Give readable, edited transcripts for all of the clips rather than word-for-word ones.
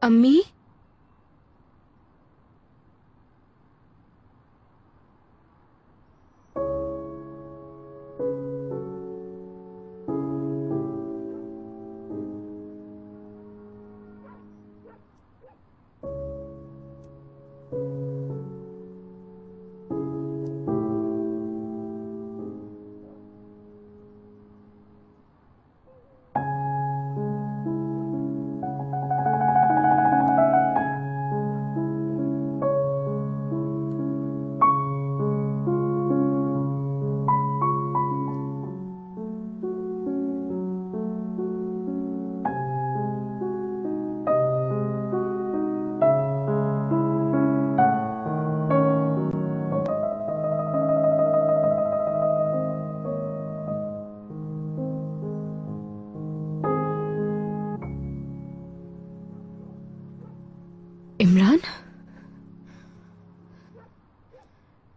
अम्मी, इमरान,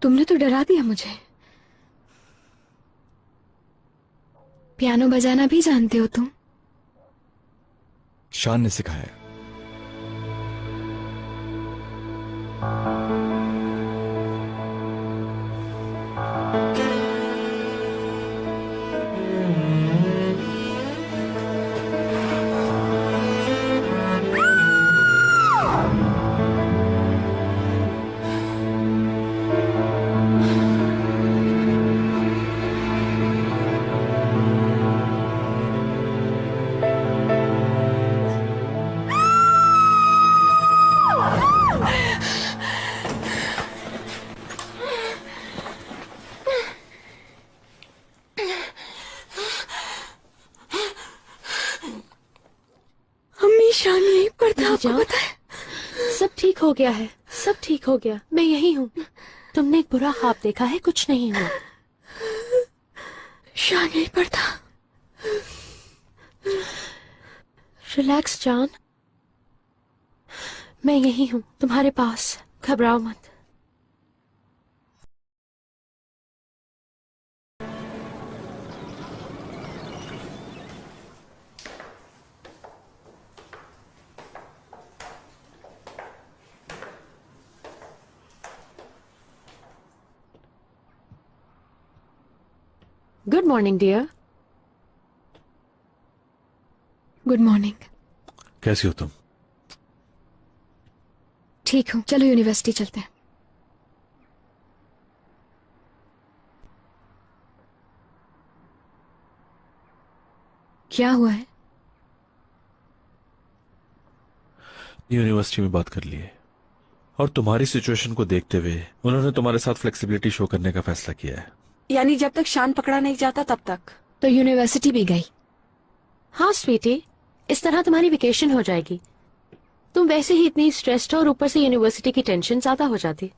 तुमने तो डरा दिया मुझे। पियानो बजाना भी जानते हो तुम? शान ने सिखाया है। अम्मी, शान यहीं पर था, आपको पता है? सब ठीक हो गया है, सब ठीक हो गया। मैं यही हूँ। तुमने एक बुरा ख्वाब देखा है, कुछ नहीं हुआ। शान यहीं पर था। रिलैक्स जान, मैं यही हूँ तुम्हारे पास, घबराओ मत। Good morning dear. Good morning. कैसी हो तुम? ठीक हूँ, चलो यूनिवर्सिटी चलते हैं। क्या हुआ है? यूनिवर्सिटी में बात कर लिए और तुम्हारी सिचुएशन को देखते हुए उन्होंने तुम्हारे साथ फ्लेक्सिबिलिटी शो करने का फैसला किया है। यानी जब तक शान पकड़ा नहीं जाता तब तक? तो यूनिवर्सिटी भी गई? हाँ स्वीटी, इस तरह तुम्हारी वेकेशन हो जाएगी। तुम वैसे ही इतनी स्ट्रेस्ड हो और ऊपर से यूनिवर्सिटी की टेंशन ज्यादा हो जाती।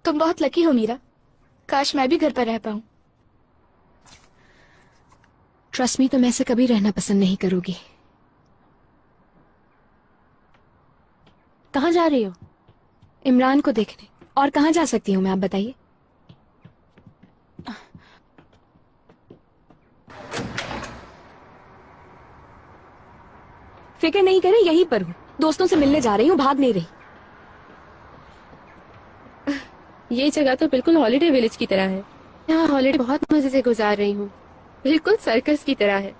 तुम बहुत लकी हो मीरा, काश मैं भी घर पर रह पाऊं। ट्रस्ट मी, तुम ऐसे कभी रहना पसंद नहीं करोगी। कहाँ जा रही हो? इमरान को देखने। और कहाँ जा सकती हूँ मैं, आप बताइए। फिक्र नहीं करे, यहीं पर हूँ। दोस्तों से मिलने जा रही हूँ, भाग नहीं रही। ये जगह तो बिल्कुल हॉलिडे विलेज की तरह है। यहाँ हॉलिडे बहुत मजे से गुजार रही हूँ, बिल्कुल सर्कस की तरह है।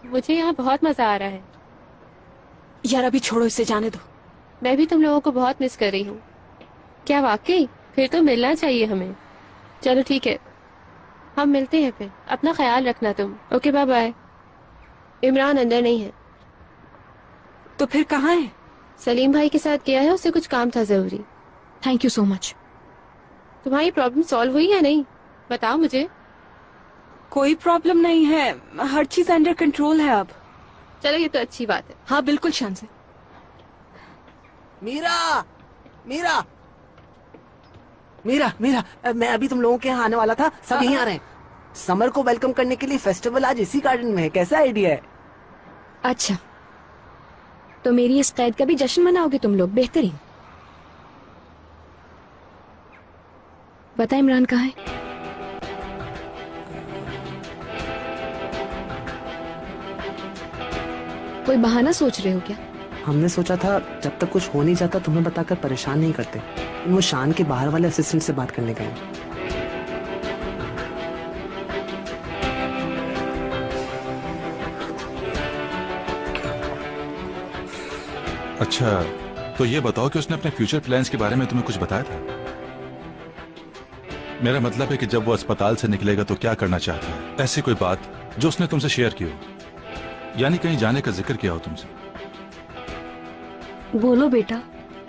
मुझे यहाँ बहुत मजा आ रहा है। यार अभी छोड़ो, इसे जाने दो। मैं भी तुम लोगों को बहुत मिस कर रही हूँ। क्या वाकई? फिर तो मिलना चाहिए हमें। चलो ठीक है, हम मिलते हैं फिर। अपना ख्याल रखना तुम। Okay, bye bye. इमरान अंदर नहीं है। तो फिर कहाँ है? सलीम भाई के साथ गया है, उससे कुछ काम था जरूरी। Thank you so much. तुम्हारी प्रॉब्लम सॉल्व हुई या नहीं, बताओ मुझे। कोई प्रॉब्लम नहीं है, हर चीज अंडर कंट्रोल है अब। चलो ये तो अच्छी बात है। हाँ बिल्कुल शान से। मीरा, मीरा, मीरा, मीरा, मैं अभी तुम लोगों के यहाँ आने वाला था। सब यहीं आ रहे हैं। समर को वेलकम करने के लिए फेस्टिवल आज इसी गार्डन में है। कैसा आइडिया है? अच्छा, तो मेरी इस कैद का भी जश्न मनाओगे तुम लोग? बेहतरीन। बता, इमरान कहाँ है? कोई बहाना सोच रहे हो क्या? हमने सोचा था जब तक कुछ हो नहीं जाता तुम्हें बताकर परेशान नहीं करते। वो शान के बाहर वाले असिस्टेंट से बात करने गए। अच्छा, तो ये बताओ कि उसने अपने फ्यूचर प्लान्स के बारे में तुम्हें कुछ बताया था? मेरा मतलब है कि जब वो अस्पताल से निकलेगा तो क्या करना चाहता है, ऐसी कोई बात जो उसने तुमसे शेयर की हो, यानी कहीं जाने का जिक्र किया हो तुमसे। बोलो बेटा,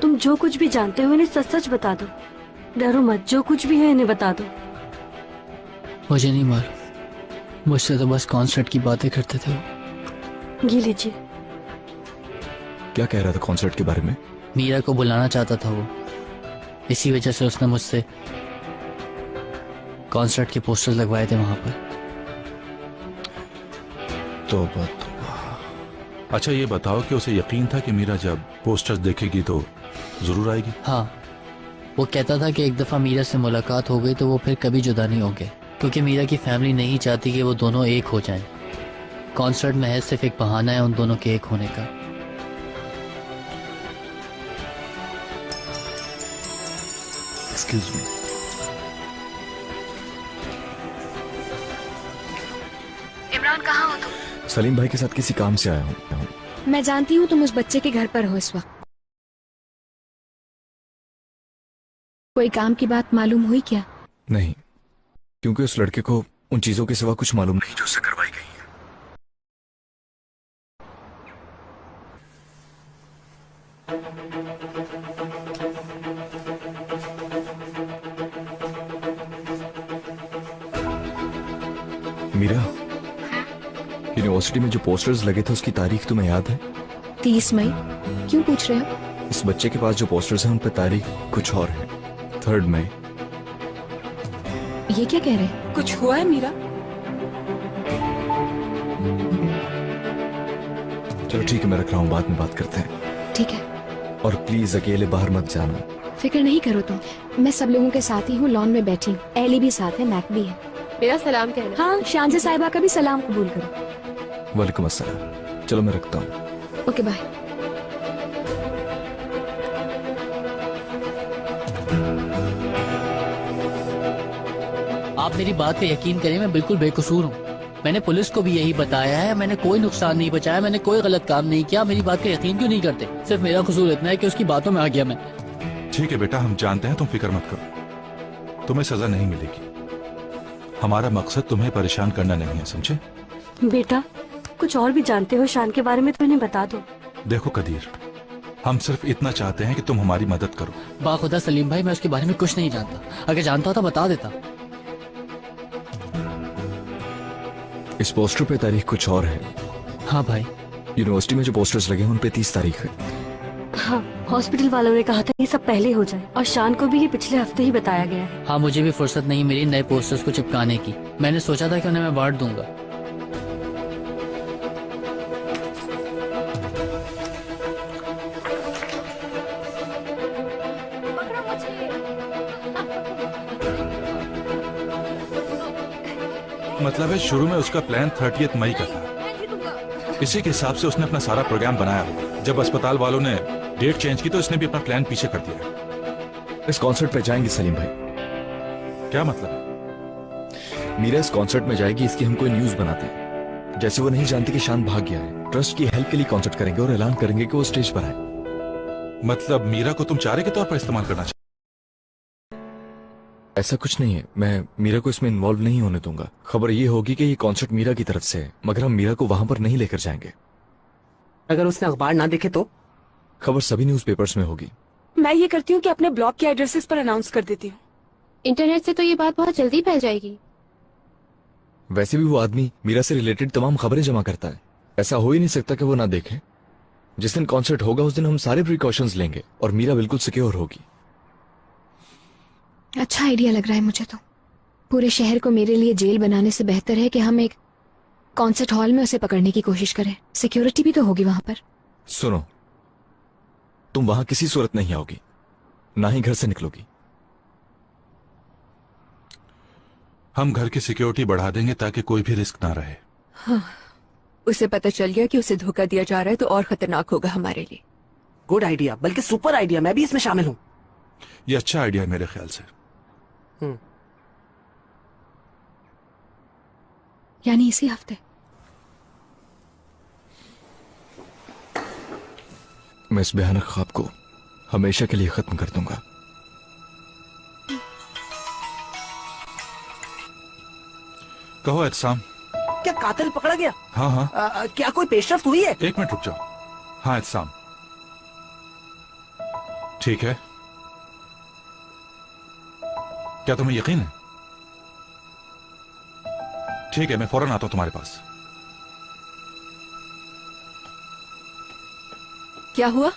तुम जो कुछ भी जानते हो इन्हें सच सच बता दो। डरो मत, जो कुछ भी है इन्हें बता दो। मुझे नहीं मालूम, मुझसे तो बस कॉन्सर्ट की बातें करते थे वो। ये लीजिए। क्या कह रहा था कॉन्सर्ट के बारे में? मीरा को बुलाना चाहता था वो, इसी वजह से उसने मुझसे कॉन्सर्ट के पोस्टर लगवाए थे वहां पर। तौबा। अच्छा ये बताओ कि उसे यकीन था कि मीरा जब पोस्टर्स देखेगी तो जरूर आएगी? हाँ, वो कहता था कि एक दफा मीरा से मुलाकात हो गई तो वो फिर कभी जुदा नहीं होंगे, क्योंकि मीरा की फैमिली नहीं चाहती कि वो दोनों एक हो जाएं। कॉन्सर्ट महज सिर्फ एक बहाना है उन दोनों के एक होने का। Excuse me. इमरान कहाँ हो तुम? सलीम भाई के साथ किसी काम से आया हूँ। मैं जानती हूँ तुम उस बच्चे के घर पर हो इस वक्त। कोई काम की बात मालूम हुई क्या? नहीं, क्योंकि उस लड़के को उन चीजों के सिवा कुछ मालूम नहीं जो उससे करवाई गई है। मीरा, यूनिवर्सिटी में जो पोस्टर्स लगे थे उसकी तारीख तुम्हें याद है? 30 मई। क्यों पूछ रहे हो? इस बच्चे के पास जो पोस्टर्स हैं उन पर तारीख कुछ और है, 3 मई। ये क्या कह रहे हैं? कुछ हुआ है मीरा? चलो ठीक है, मैं रख रहा हूँ, बाद में बात करते हैं। ठीक है। और प्लीज अकेले बाहर मत जाना। फिक्र नहीं करो तुम, मैं सब लोगों के साथ ही हूँ, लॉन में बैठी हूँ। एली भी साथ है, मैक भी है। मेरा सलाम कहना। हाँ, शांजा साहिबा का भी सलाम कबूल करो। वालेकुम अस्सलाम। चलो मैं रखता हूँ। Okay bye. आप मेरी बात पे यकीन करें, मैं बिल्कुल बेकसूर हूँ। मैंने पुलिस को भी यही बताया है, मैंने कोई नुकसान नहीं पहुंचाया, मैंने कोई गलत काम नहीं किया। मेरी बात पे यकीन क्यों नहीं करते? सिर्फ मेरा कसूर इतना है कि उसकी बातों में आ गया मैं। ठीक है बेटा, हम जानते हैं, तुम फिक्र मत करो, तुम्हें सजा नहीं मिलेगी। हमारा मकसद तुम्हें परेशान करना नहीं है, समझे? बेटा, कुछ और भी जानते हो शान के बारे में तो इन्हें बता दो। देखो कदीर, हम सिर्फ इतना चाहते हैं कि तुम हमारी मदद करो। बाखुदा सलीम भाई, मैं उसके बारे में कुछ नहीं जानता। अगर जानता तो बता देता। इस पोस्टर पे तारीख कुछ और है। हाँ भाई, यूनिवर्सिटी में जो पोस्टर्स लगे हैं उन पे 30 तारीख है। हाँ, हॉस्पिटल वालों ने कहा था ये सब पहले हो जाए, और शान को भी ये पिछले हफ्ते ही बताया गया है। हाँ, मुझे भी फुर्सत नहीं मिली नए पोस्टर्स को चिपकाने की। मैंने सोचा था कि उन्हें मैं बांट दूंगा। मतलब है शुरू में उसका प्लान 30 मई का था। इसी के हिसाब से उसने अपना सारा प्रोग्राम बनाया। जब अस्पताल वालों ने डेट चेंज की तो इसने भी अपना प्लान पीछे कर दिया। इस कॉन्सर्ट पे जाएंगे सलीम भाई। क्या मतलब है? मीरा इस कॉन्सर्ट में जाएगी, इसकी हम कोई न्यूज बनाते हैं। जैसे वो नहीं जानती कि शान भाग गया है। ट्रस्ट की हेल्प के लिए कॉन्सर्ट करेंगे और ऐलान करेंगे कि वो स्टेज पर आए। मतलब मीरा को तुम चारे के तौर पर इस्तेमाल करना चाहते? ऐसा कुछ नहीं है, मैं मीरा को इसमें इन्वॉल्व नहीं होने दूंगा। खबर ये होगी कि ये कॉन्सर्ट मीरा की तरफ से है, मगर हम मीरा को वहां पर नहीं लेकर जाएंगे। अगर उसने अखबार ना देखे तो? खबर सभी न्यूज़पेपर्स में होगी। मैं ये करती हूँ कि अपने ब्लॉग के एड्रेसेस पर अनाउंस कर देती हूँ। इंटरनेट से तो ये बात बहुत जल्दी फैल जाएगी। वैसे भी वो आदमी मीरा से रिलेटेड तमाम खबरें जमा करता है। ऐसा हो ही नहीं सकता कि वो ना देखे। जिस दिन कॉन्सर्ट होगा उस दिन हम सारे प्रिकॉशंस लेंगे और मीरा बिल्कुल सिक्योर होगी। अच्छा आइडिया लग रहा है मुझे तो। पूरे शहर को मेरे लिए जेल बनाने से बेहतर है कि हम एक कॉन्सर्ट हॉल में उसे पकड़ने की कोशिश करें। सिक्योरिटी भी तो होगी वहां पर। सुनो, तुम वहां किसी सूरत नहीं आओगी, ना ही घर से निकलोगी। हम घर की सिक्योरिटी बढ़ा देंगे ताकि कोई भी रिस्क ना रहे। हाँ, उसे पता चल गया कि उसे धोखा दिया जा रहा है तो और खतरनाक होगा हमारे लिए। गुड आइडिया, बल्कि सुपर आइडिया। मैं भी इसमें शामिल हूँ। ये अच्छा आइडिया है मेरे ख्याल से। यानी इसी हफ्ते? मैं इस भयानक ख्वाब को हमेशा के लिए खत्म कर दूंगा। कहो एहसाम। क्या कातिल पकड़ा गया? हाँ हाँ। क्या कोई पेशरफ्त हुई है? एक मिनट रुक जाओ। हाँ एहसाम, ठीक है। क्या तुम्हें यकीन है? ठीक है, मैं फौरन आता हूं तुम्हारे पास। क्या हुआ?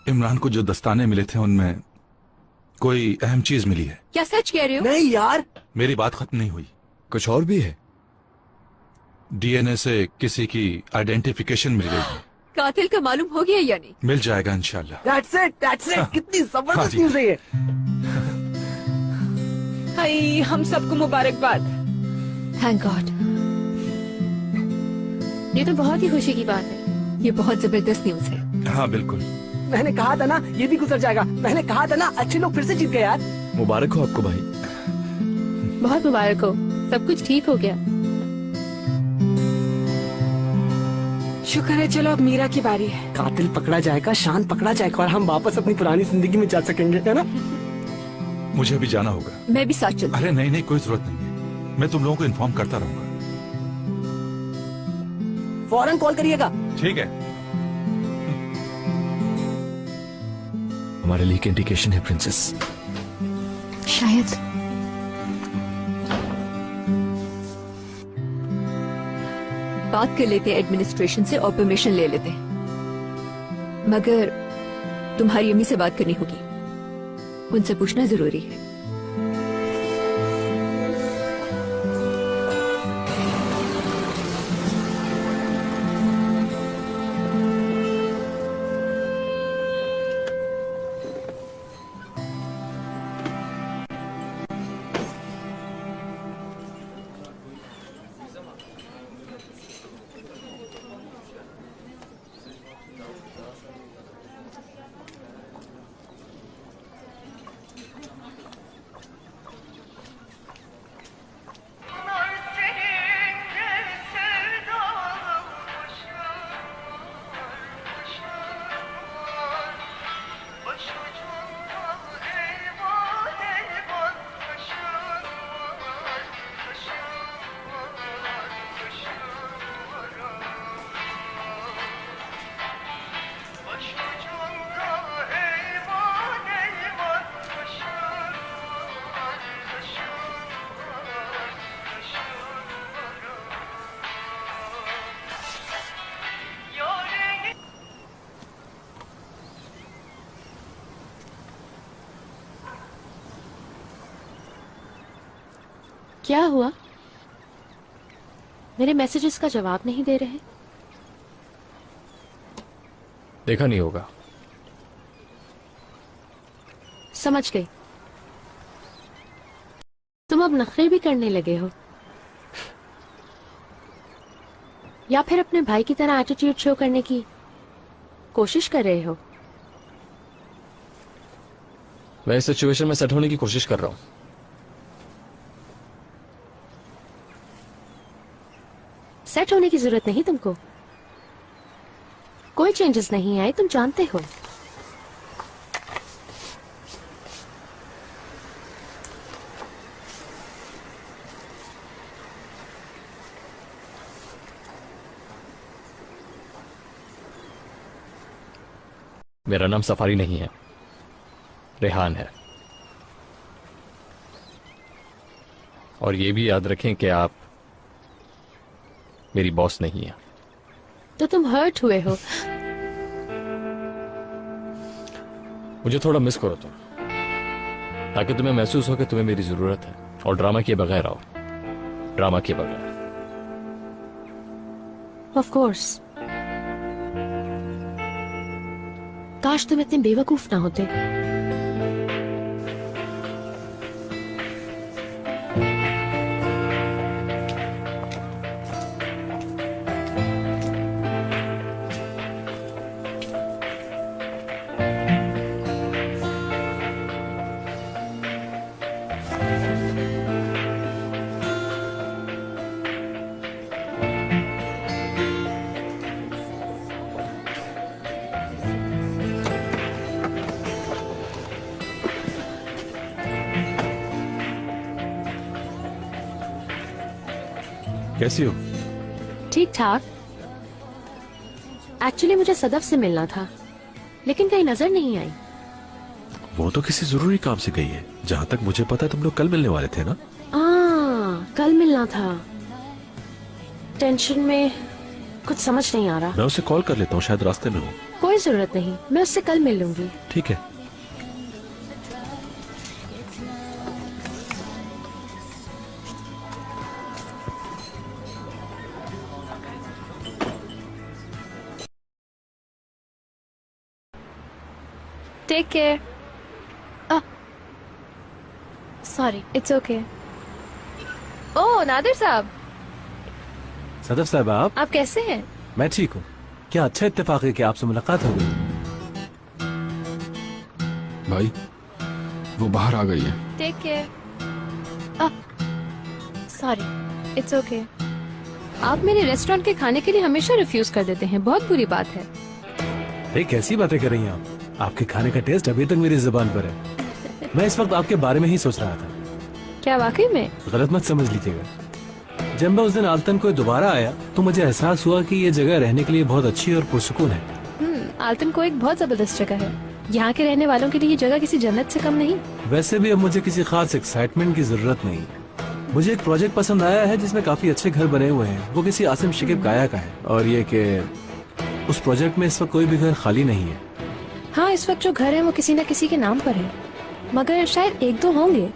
इमरान को जो दस्ताने मिले थे उनमें कोई अहम चीज मिली है। क्या सच कह रहे हो? नहीं यार, मेरी बात खत्म नहीं हुई। कुछ और भी है? डीएनए से किसी की आइडेंटिफिकेशन मिल गई है। कातिल का मालूम हो गया या नहीं? मिल जाएगा इंशाल्लाह। That's it, that's it। कितनी जबरदस्त जी। न्यूज़ है ये। हाय, हम सबको मुबारकबाद। Thank God. ये तो बहुत ही खुशी की बात है। ये बहुत जबरदस्त न्यूज है। हाँ बिल्कुल। मैंने कहा था ना ये भी गुजर जाएगा। मैंने कहा था ना अच्छे लोग फिर से जीत गए यार। मुबारक हो आपको भाई। बहुत मुबारक हो, सब कुछ ठीक हो गया। शुक्र है। चलो अब मीरा की बारी है। कातिल पकड़ा जाएगा, शान पकड़ा जाएगा और हम वापस अपनी पुरानी जिंदगी में जा सकेंगे, है ना? मुझे भी जाना होगा। मैं भी साथ चलती। अरे नहीं नहीं, कोई जरूरत नहीं है। मैं तुम लोगों को इन्फॉर्म करता रहूंगा। फौरन कॉल करिएगा। ठीक है। हमारे लिए एक इंडिकेशन है प्रिंसेस। शायद। बात कर लेते हैं एडमिनिस्ट्रेशन से और परमिशन ले लेते हैं। मगर तुम्हारी अम्मी से बात करनी होगी, उनसे पूछना जरूरी है। क्या हुआ? मेरे मैसेजेस का जवाब नहीं दे रहे। देखा नहीं होगा। समझ गई। तुम अब नखरे भी करने लगे हो, या फिर अपने भाई की तरह एटीट्यूड शो करने की कोशिश कर रहे हो? मैं इस सिचुएशन में सेट होने की कोशिश कर रहा हूँ। सेट होने की जरूरत नहीं तुमको। कोई चेंजेस नहीं आए, तुम जानते हो। मेरा नाम सफारी नहीं है, रेहान है। और ये भी याद रखें कि आप मेरी बॉस नहीं है। तो तुम हर्ट हुए हो। मुझे थोड़ा मिस करो तुम, ताकि तुम्हें महसूस हो कि तुम्हें मेरी जरूरत है। और ड्रामा किए बगैर आओ, ड्रामा किए बगैर। Of course. काश तुम इतने बेवकूफ ना होते। कैसी हो? ठीक ठाक। एक्चुअली मुझे सदफ से मिलना था, लेकिन कहीं नजर नहीं आई। वो तो किसी जरूरी काम से गई है। जहाँ तक मुझे पता है तुम लोग कल मिलने वाले थे ना? कल मिलना था। टेंशन में कुछ समझ नहीं आ रहा। मैं उसे कॉल कर लेता हूँ, शायद रास्ते में हो। कोई जरूरत नहीं, मैं उससे कल मिल लूंगी। ठीक है। Take care. Sorry, it's okay. Oh Nadir sahab, Sadaf साहब आप कैसे हैं? मैं ठीक हूँ। क्या अच्छा इत्तेफाक है कि आपसे मुलाकात हो गई। भाई वो बाहर आ गई है। Take care. Sorry, it's okay. आप मेरे रेस्टोरेंट के खाने के लिए हमेशा रिफ्यूज कर देते हैं, बहुत बुरी बात है। अरे कैसी बातें कर रही हैं आप? आपके खाने का टेस्ट अभी तक मेरी जुबान पर है। मैं इस वक्त आपके बारे में ही सोच रहा था। क्या वाकई में? गलत मत समझ लीजिएगा। जब मैं उस दिन आल्तन को दोबारा आया तो मुझे एहसास हुआ कि ये जगह रहने के लिए बहुत अच्छी और पुरसुकून है। आल्तन को एक बहुत जबरदस्त जगह है। यहाँ के रहने वालों के लिए ये जगह किसी जन्नत से कम नहीं। वैसे भी अब मुझे किसी खास एक्साइटमेंट की जरूरत नहीं। मुझे एक प्रोजेक्ट पसंद आया है जिसमें काफी अच्छे घर बने हुए हैं। वो किसी आसिम शिकीब काया का है, और ये कि उस प्रोजेक्ट में इस वक्त कोई भी घर खाली नहीं है। हाँ, इस वक्त जो घर है वो किसी न किसी के नाम पर है, मगर शायद एक दो होंगे।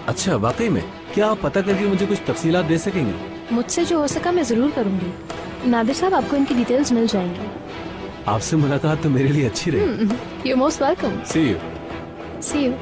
अच्छा, वाकई में? क्या आप पता करके मुझे कुछ तफसीलात दे सकेंगे? मुझसे जो हो सका मैं जरूर करूंगी। नादिर साहब, आपको इनकी डिटेल्स मिल जाएंगी। आपसे मुलाकात तो मेरे लिए अच्छी रही। You most welcome. See you. See you.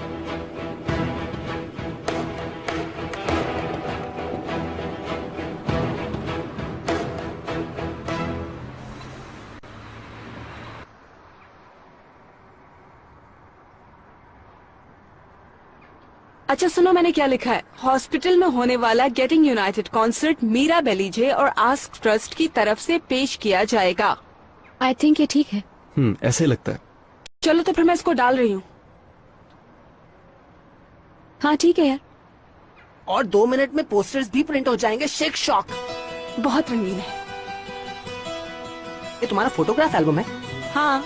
अच्छा सुनो, मैंने क्या लिखा है। हॉस्पिटल में होने वाला गेटिंग यूनाइटेड कॉन्सर्ट मीरा बेलीजे और आस्क ट्रस्ट की तरफ से पेश किया जाएगा। आई थिंक ये ठीक है। ऐसे लगता है। चलो तो फिर मैं इसको डाल रही हूँ। हाँ ठीक है यार। और 2 मिनट में पोस्टर्स भी प्रिंट हो जाएंगे। Shake shock. बहुत रंगीन है। ये तुम्हारा फोटोग्राफ एल्बम है? हाँ।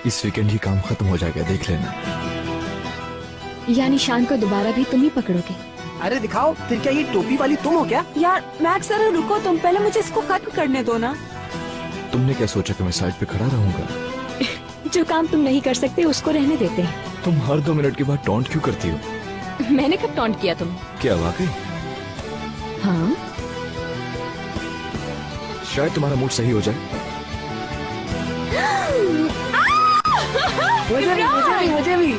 इस वीकेंड ही काम खत्म हो जाएगा, देख लेना। यानी शान को दोबारा भी तुम ही पकड़ोगे? अरे दिखाओ फिर। क्या ये टोपी वाली तुम हो क्या? यार मैक्स, अरे रुको, तुम पहले मुझे इसको खत्म करने दो ना। तुमने क्या सोचा कि मैं साइड पे खड़ा रहूंगा? जो काम तुम नहीं कर सकते उसको रहने देते हैं। तुम हर 2 मिनट के बाद टॉन्ट क्यों करती हो? मैंने कब टॉन्ट किया तुम्हें? क्या वाकई? हाँ। शायद तुम्हारा मूड सही हो जाए। मुझे भी।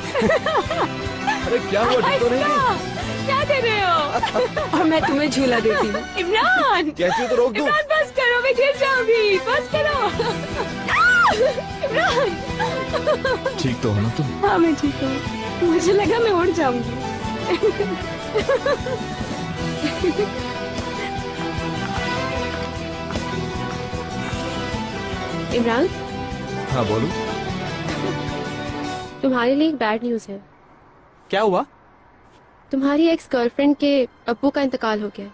अरे क्या हुआ? ठीक तो नहीं? क्या कर रहे हो? और मैं तुम्हें झूला देती हूँ। इमरान, कैसे तो रोक दूं? इमरान बस करो, मैं गिर जाऊंगी। बस करो। इमरान। ठीक तो हो ना तुम? हाँ मैं ठीक हूँ। मुझे लगा मैं उड़ जाऊंगी। इमरान, हाँ बोलो। तुम्हारे लिए एक बैड न्यूज है। क्या हुआ? तुम्हारी एक्स गर्लफ्रेंड के अब्बू का इंतकाल हो गया।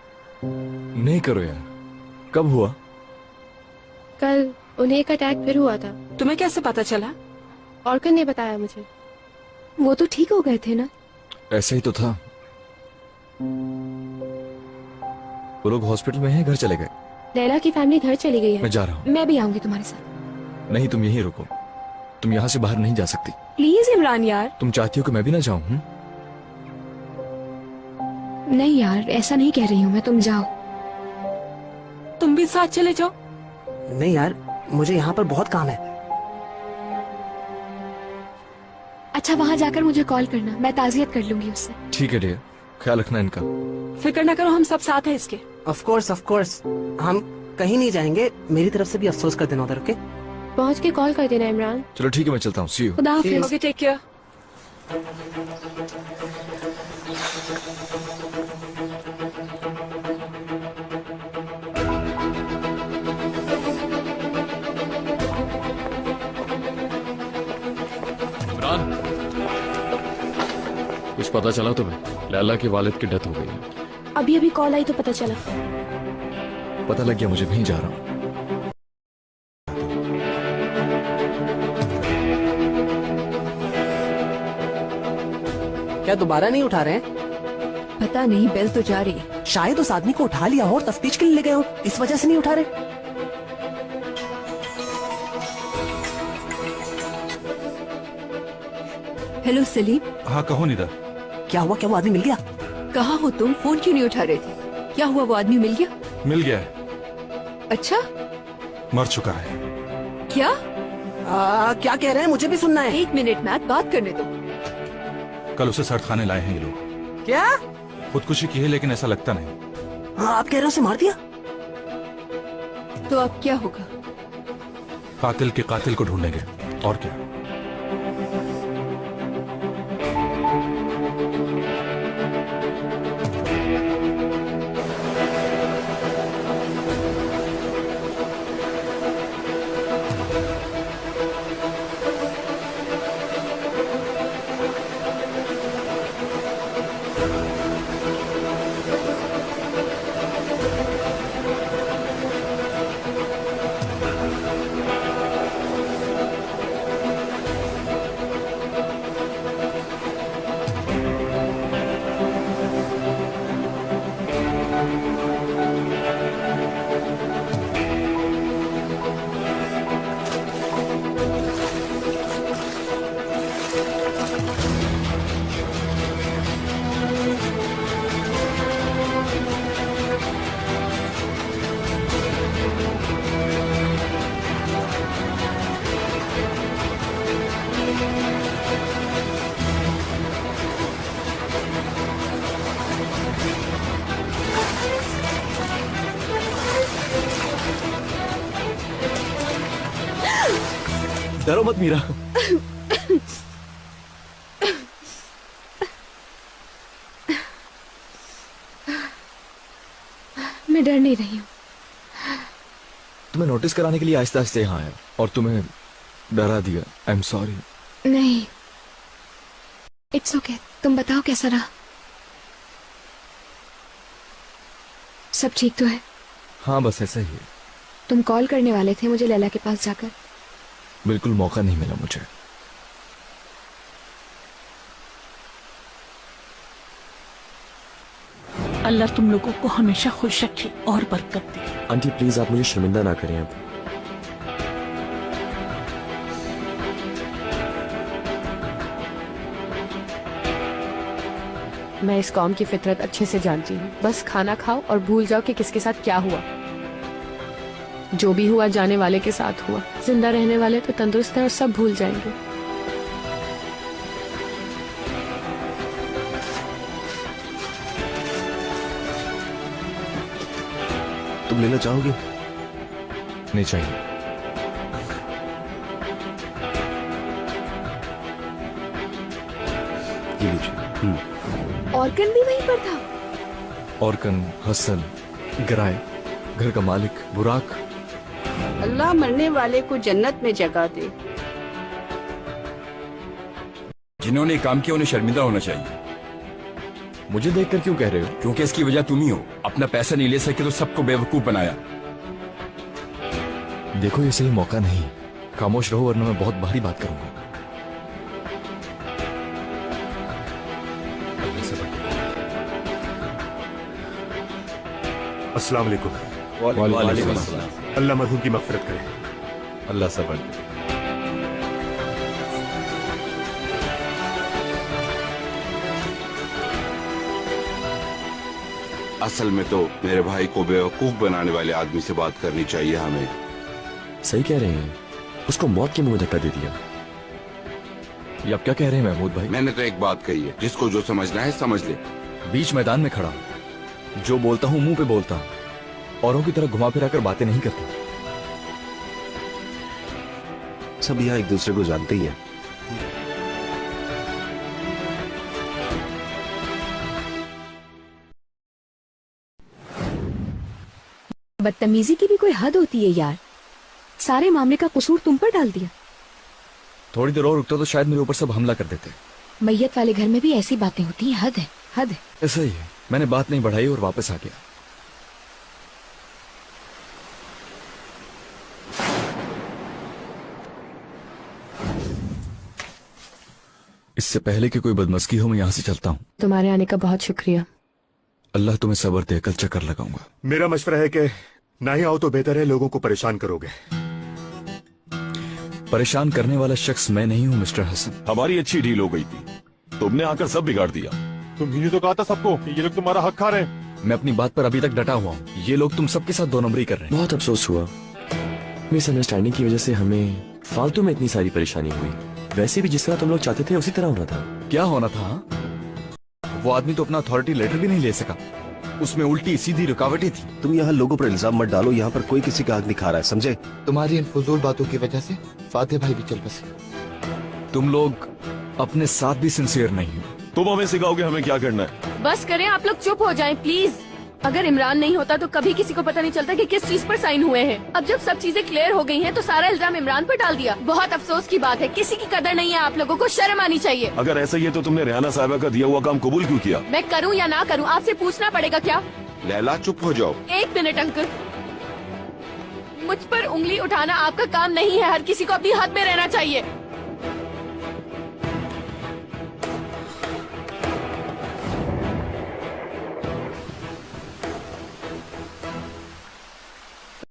नहीं करो यार। कब हुआ? कल उन्हें एक अटैक फिर हुआ था। तुम्हें कैसे पता चला? ऑर्कन ने बताया मुझे। वो तो ठीक हो गए थे ना? ऐसा ही तो था। वो लोग हॉस्पिटल में हैं, घर चले गए। लैला की फैमिली घर चली गई है। मैं जा रहा हूँ। मैं भी आऊंगी तुम्हारे साथ। नहीं, तुम यहीं रुको। तुम यहाँ से बाहर नहीं जा सकती। प्लीज इमरान यार। तुम चाहती हो कि मैं भी ना जाऊँ? नहीं यार, ऐसा नहीं कह रही हूँ मैं, तुम जाओ। तुम भी साथ चले जाओ। नहीं यार, मुझे यहाँ पर बहुत काम है। अच्छा, वहाँ जाकर मुझे कॉल करना, मैं ताज़ियत कर लूंगी उससे। ठीक है डियर, ख्याल रखना इनका। फिक्र न करो, हम सब साथ हैं इसके। ऑफ कोर्स हम कहीं नहीं जाएंगे। मेरी तरफ से भी अफसोस कर देना उधर। ओके, पहुँच के कॉल कर देना इमरान। चलो ठीक है, मैं चलता हूँ। See you. खुदा हाफिज़। Okay, take care. कुछ पता चला तुम्हें? लैला के वालिद की डेथ हो गई है। अभी अभी कॉल आई तो पता चला। पता लग गया मुझे, वहीं जा रहा हूँ। क्या दोबारा नहीं उठा रहे हैं? पता नहीं, बेल तो जा रही है। शायद उस आदमी को उठा लिया हो और तफ्तीश के लिए ले गए हो, इस वजह से नहीं उठा रहे। हेलो सलीम। हाँ कहो निदा। क्या हुआ? क्या वो आदमी मिल गया? कहाँ हो तुम? फोन क्यों नहीं उठा रहे थे? क्या हुआ, वो आदमी मिल गया? मिल गया है। अच्छा, मर चुका है। क्या? क्या कह रहे हैं? मुझे भी सुनना है। 1 मिनट मैथ, बात करने दो। कल उसे सड़ खाने लाए हैं ये लोग। क्या? खुदकुशी की है लेकिन ऐसा लगता नहीं। आप कह रहे हो उसे मार दिया? तो अब क्या होगा? कातिल के कातिल को ढूंढेंगे, और क्या। डरो मत मीरा। मैं डर नहीं रही हूँ। तुम्हें नोटिस कराने के लिए आहिस्ता आहिस्ता यहाँ आया और तुम्हें डरा दिया। I am sorry. नहीं, इट्स ओके। तुम बताओ कैसा रहा? सब ठीक तो है? हाँ बस ऐसा ही है। तुम कॉल करने वाले थे मुझे लैला के पास जाकर। बिल्कुल मौका नहीं मिला मुझे। अल्लाह तुम लोगों को हमेशा खुश रखे और बरकत दे। आंटी प्लीज आप मुझे शर्मिंदा ना करें अब। मैं इस कौम की फितरत अच्छे से जानती हूँ। बस खाना खाओ और भूल जाओ कि किसके साथ क्या हुआ। जो भी हुआ जाने वाले के साथ हुआ। जिंदा रहने वाले तो तंदुरुस्त हैं और सब भूल जाएंगे। तुम लेना चाहोगे? नहीं चाहिए। ये लीजिए। ऑर्कन भी वहीं पर था? ऑर्कन, हसन, गराय, घर का मालिक, बुराक। अल्लाह मरने वाले को जन्नत में जगह दे। जिन्होंने काम किया उन्हें शर्मिंदा होना चाहिए। मुझे देखकर क्यों कह रहे हो? क्योंकि इसकी वजह तुम ही हो। अपना पैसा नहीं ले सके तो सबको बेवकूफ बनाया। देखो ये सही मौका नहीं। खामोश रहो वरना मैं बहुत भारी बात करूंगा। अस्सलाम वालेकुम। वालेकुम अस्सलाम। अल्लाह मरहूम की मग़फ़िरत करे। अल्लाह सबर। असल में तो मेरे भाई को बेवकूफ बनाने वाले आदमी से बात करनी चाहिए हमें। सही कह रहे हैं, उसको मौत के मुंह धक्का दे दिया। ये आप क्या कह रहे हैं महमूद भाई? मैंने तो एक बात कही है, जिसको जो समझना है समझ ले। बीच मैदान में खड़ा हूं, जो बोलता हूं मुंह पे बोलता हूं, औरों की तरह घुमा फिरा कर बातें नहीं करता। सब यहाँ एक दूसरे को जानते ही है। बदतमीजी की भी कोई हद होती है यार। सारे मामले का कसूर तुम पर डाल दिया। थोड़ी देर और रुकता तो शायद मेरे ऊपर सब हमला कर देते। मैयत वाले घर में भी ऐसी बातें होती हैं। हद है, हद है। ऐसा ही है। मैंने बात नहीं बढ़ाई और वापस आ गया। इससे पहले कि कोई बदमस्की हो मैं यहां से चलता हूं। तुम्हारे आने का बहुत शुक्रिया। अल्लाह तुम्हें सब्र दे, कल चक्कर लगाऊंगा। मेरा मशवरा है कि ना ही आओ तो बेहतर है, लोगों को परेशान करोगे। परेशान करने वाला शख्स मैं नहीं हूं मिस्टर हसन। हमारी अच्छी डील हो गई थी, तुमने आकर सब बिगाड़ दिया। तुमने तो कहा था सबको कि ये लोग तुम्हारा हक खा रहे हैं। मैं अपनी बात पर अभी तक डटा हुआ हूँ। ये लोग तुम सबके साथ दो नंबरी कर रहे हैं। बहुत अफसोस हुआ, मिसअंडरस्टैंडिंग की वजह से हमें फालतू में इतनी सारी परेशानी हुई। वैसे भी जिस तरह तुम लोग चाहते थे उसी तरह होना था। क्या होना था? वो आदमी तो अपना अथॉरिटी लेटर भी नहीं ले सका, उसमें उल्टी सीधी रुकावटें थी। तुम यहाँ लोगों पर इल्जाम मत डालो, यहाँ पर कोई किसी का हक नहीं खा रहा है, समझे? तुम्हारी इन फजूल बातों की वजह से फातिह भाई भी चल बसे। तुम लोग अपने साथ भी सिंसियर नहीं हो। तुम हमें सिखाओगे हमें क्या करना है? बस करें, आप लोग चुप हो जाएं प्लीज। अगर इमरान नहीं होता तो कभी किसी को पता नहीं चलता कि किस चीज पर साइन हुए हैं। अब जब सब चीजें क्लियर हो गई हैं तो सारा इल्जाम इमरान पर डाल दिया। बहुत अफसोस की बात है, किसी की कदर नहीं है। आप लोगों को शर्म आनी चाहिए। अगर ऐसा ही है तो तुमने रेहाना साहिबा का दिया हुआ काम कबूल क्यों किया? मैं करूं या ना करूं आपसे पूछना पड़ेगा क्या? लैला चुप हो जाओ। 1 मिनट अंकल, मुझ पर उंगली उठाना आपका काम नहीं है। हर किसी को अपनी हद में रहना चाहिए।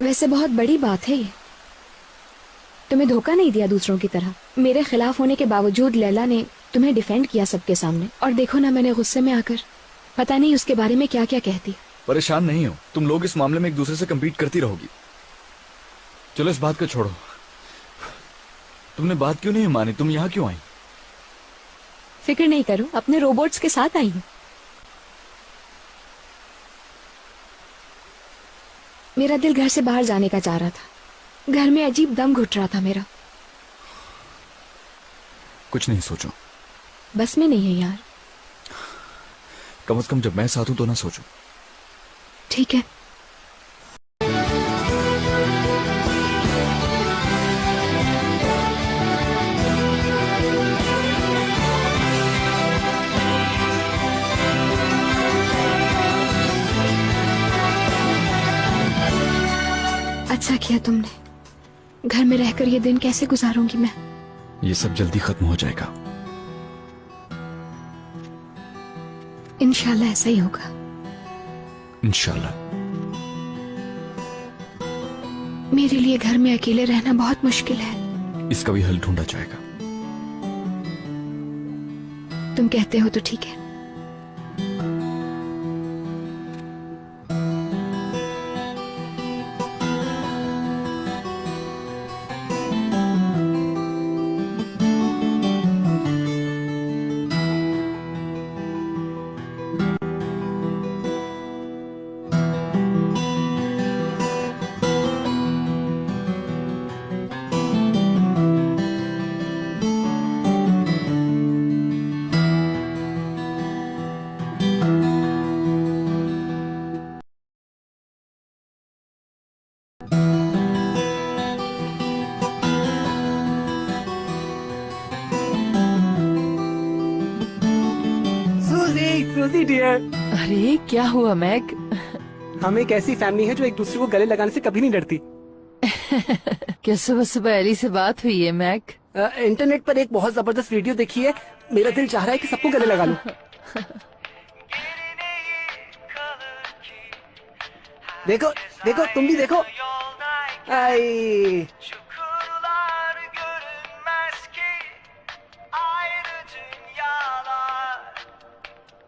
वैसे बहुत बड़ी बात है ये। तुम्हें धोखा नहीं दिया दूसरों की तरह। मेरे खिलाफ होने के बावजूद लैला ने तुम्हें डिफेंड किया सबके सामने। और देखो ना, मैंने गुस्से में आकर पता नहीं उसके बारे में क्या क्या कहती। परेशान नहीं हो, तुम लोग इस मामले में एक दूसरे से कम्पीट करती रहोगी। चलो इस बात को छोड़ो, तुमने बात क्यों नहीं मानी? तुम यहाँ क्यों आई? फिक्र नहीं करो, अपने रोबोट्स के साथ आई हूँ। मेरा दिल घर से बाहर जाने का चाह रहा था। घर में अजीब दम घुट रहा था मेरा। कुछ नहीं सोचो। बस में नहीं है यार। कम से कम जब मैं साथ हूं तो ना सोचो। ठीक है। अच्छा किया तुमने। घर में रहकर ये दिन कैसे गुजारूंगी मैं? ये सब जल्दी खत्म हो जाएगा। इंशाल्लाह ऐसा ही होगा। इंशाल्लाह। मेरे लिए घर में अकेले रहना बहुत मुश्किल है। इसका भी हल ढूंढा जाएगा। तुम कहते हो तो ठीक है। अरे क्या हुआ मैग? हम एक ऐसी फैमिली है जो एक दूसरे को गले लगाने से कभी नहीं डरती। क्या सुबह सुबह एली से बात हुई है मैग? इंटरनेट पर एक बहुत जबरदस्त वीडियो देखी है। मेरा दिल चाह रहा है कि सबको गले लगा लूं। देखो देखो, तुम भी देखो। आई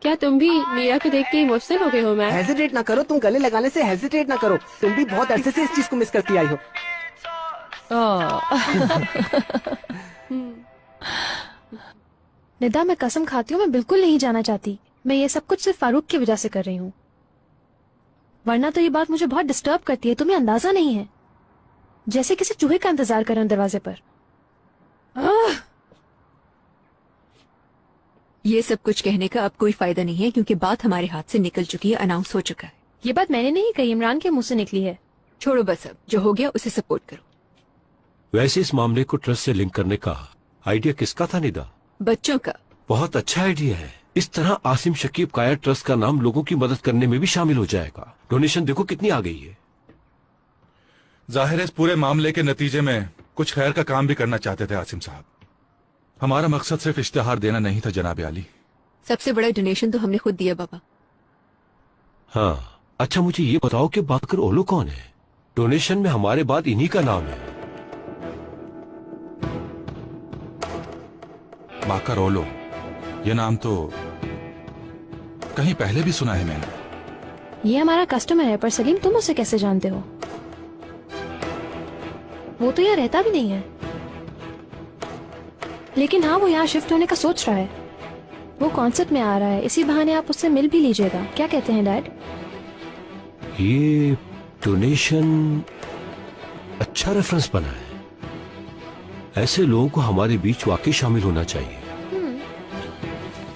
क्या तुम भी मीरा को देख के इमोशनल हो गए हो? मैं हेजिटेट ना करो, तुम गले लगाने से हेजिटेट ना करो। तुम भी बहुत अरसे से इस चीज को मिस करती आई हो। निदा, मैं कसम खाती हूँ मैं बिल्कुल नहीं जाना चाहती। मैं ये सब कुछ सिर्फ फारूक की वजह से कर रही हूँ, वरना तो ये बात मुझे बहुत डिस्टर्ब करती है। तुम्हें अंदाजा नहीं है, जैसे किसी चूहे का इंतजार कर रहे हो दरवाजे पर। ये सब कुछ कहने का अब कोई फायदा नहीं है क्योंकि बात हमारे हाथ से निकल चुकी है, अनाउंस हो चुका है। ये बात मैंने नहीं कही, इमरान के मुंह से निकली है। छोड़ो बस, अब जो हो गया उसे सपोर्ट करो। वैसे इस मामले को ट्रस्ट से लिंक करने का आइडिया किसका था निदा? बच्चों का। बहुत अच्छा आइडिया है। इस तरह आसिम शकीब काया ट्रस्ट का नाम लोगों की मदद करने में भी शामिल हो जाएगा। डोनेशन देखो कितनी आ गई है। जाहिर है इस पूरे मामले के नतीजे में कुछ खैर का काम भी करना चाहते थे आसिम साहब। हमारा मकसद सिर्फ इश्तिहार देना नहीं था जनाब आली। सबसे बड़ा डोनेशन तो हमने खुद दिया बाबा। हाँ, अच्छा मुझे ये बताओ कि बाकर ओलो कौन है? डोनेशन में हमारे बाद इन्हीं का नाम है। बाकर ओलो, ये नाम तो कहीं पहले भी सुना है मैंने। ये हमारा कस्टमर है, पर सलीम तुम उसे कैसे जानते हो? वो तो यहाँ रहता भी नहीं है। लेकिन हाँ, वो यहाँ शिफ्ट होने का सोच रहा है। वो कॉन्सर्ट में आ रहा है, इसी बहाने आप उससे मिल भी लीजिएगा। क्या कहते हैं डैड? ये डोनेशन अच्छा रेफरेंस बना है। ऐसे लोगों को हमारे बीच वाकई शामिल होना चाहिए।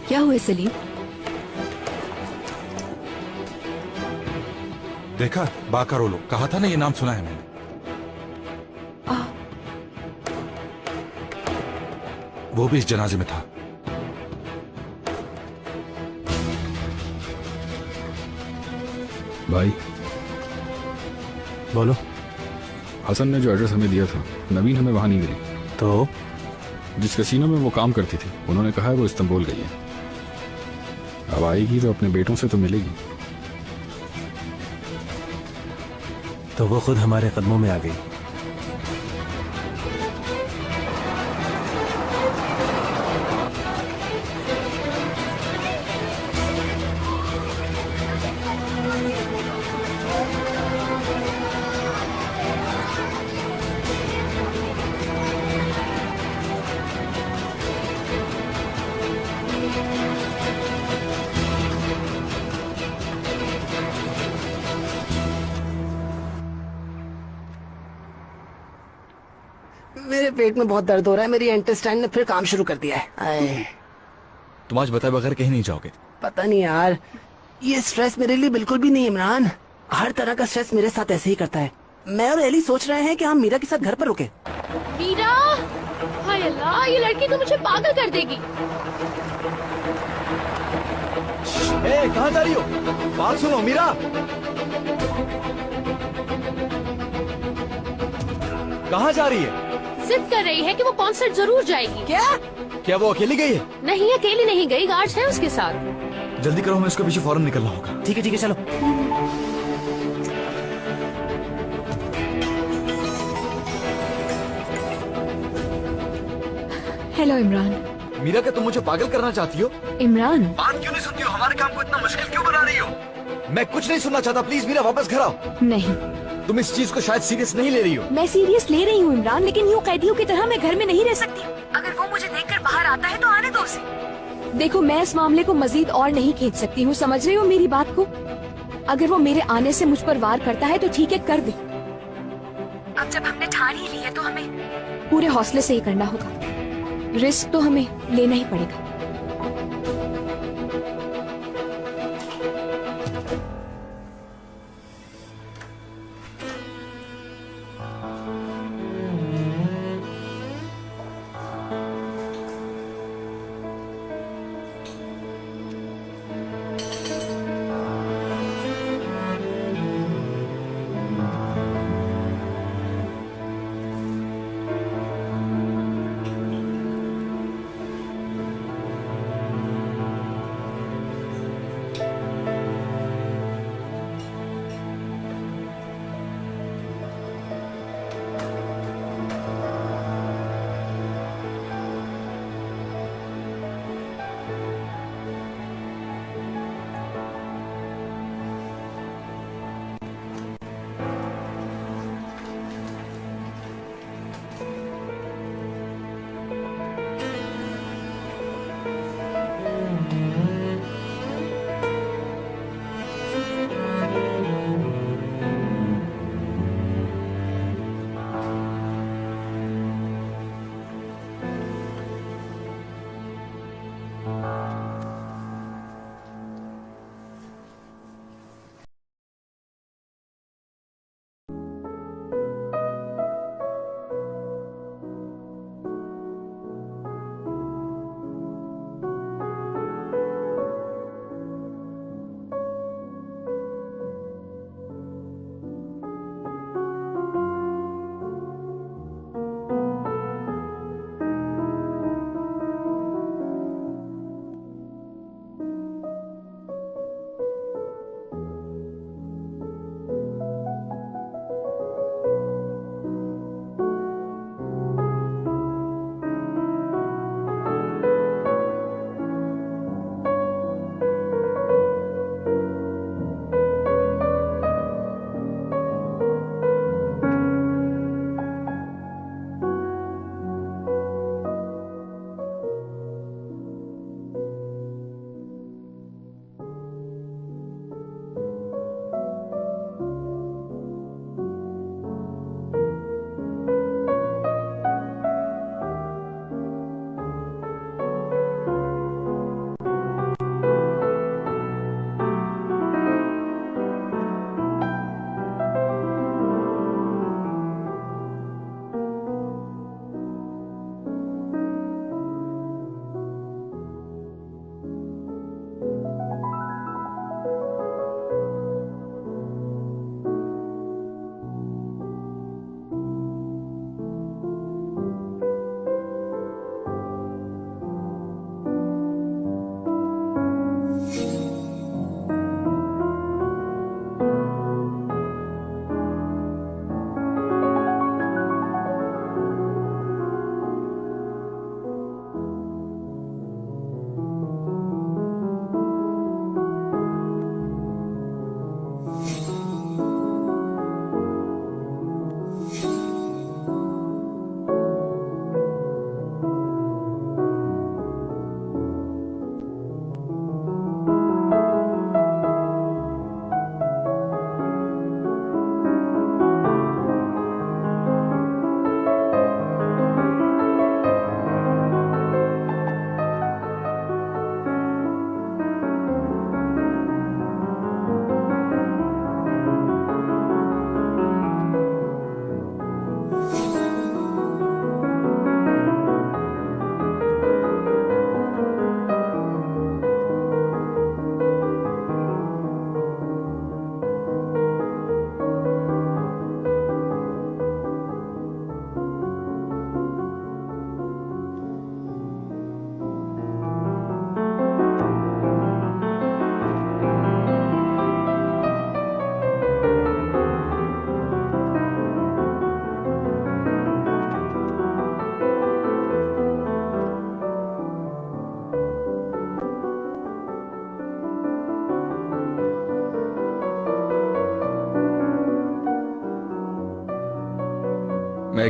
क्या हुआ सलीम? देखा, बाकर ओलो, कहा था ना ये नाम सुना है मैंने। वो भी इस जनाजे में था। भाई बोलो। हसन ने जो एड्रेस हमें दिया था, नवीन हमें वहां नहीं मिली। तो जिस कैसीनो में वो काम करती थी, उन्होंने कहा है वो इस्तांबुल गई है। अब आएगी तो अपने बेटों से तो मिलेगी। तो वो खुद हमारे कदमों में आ गई। मेरे पेट में बहुत दर्द हो रहा है। मेरी इंटेस्टाइन ने फिर काम शुरू कर दिया है। आए, तुम आज बताए बगैर कहीं नहीं जाओगे? पता नहीं यार, ये स्ट्रेस मेरे लिए बिल्कुल भी नहीं इमरान। हर तरह का स्ट्रेस मेरे साथ ऐसे ही करता है। मैं और एली सोच रहे हैं कि हम मीरा के साथ घर पर रुके। मीरा, हाय अल्लाह, ये लड़की तो मुझे पागल कर देगी। कहाँ जा रही हो? बात सुनो मीरा। कहाँ जा रही है? जिद कर रही है कि वो कॉन्सर्ट जरूर जाएगी। क्या वो अकेली गई है? नहीं, अकेली नहीं गई, गार्ड्स हैं उसके साथ। जल्दी करो, हमें उसके पीछे फौरन निकलना होगा। ठीक है चलो। हेलो इमरान। मीरा, क्या तुम मुझे पागल करना चाहती हो? इमरान, बात क्यों नहीं सुनती हो? हमारे काम को इतना मुश्किल क्यों बना रही हो? मैं कुछ नहीं सुनना चाहता। प्लीज मीरा, वापस घर आओ। नहीं, तुम इस चीज को शायद सीरियस नहीं ले रही हो। मैं सीरियस ले रही हूँ इमरान, लेकिन यूँ कैदियों की तरह मैं घर में नहीं रह सकती। अगर वो मुझे देखकर बाहर आता है तो आने दो उसे। देखो, मैं इस मामले को मजीद और नहीं खींच सकती हूँ, समझ रही हो मेरी बात को? अगर वो मेरे आने से मुझ पर वार करता है तो ठीक है, कर दे। अब जब हमने ठान ही ली है तो हमें पूरे हौसले से ही करना होगा। रिस्क तो हमें लेना ही पड़ेगा।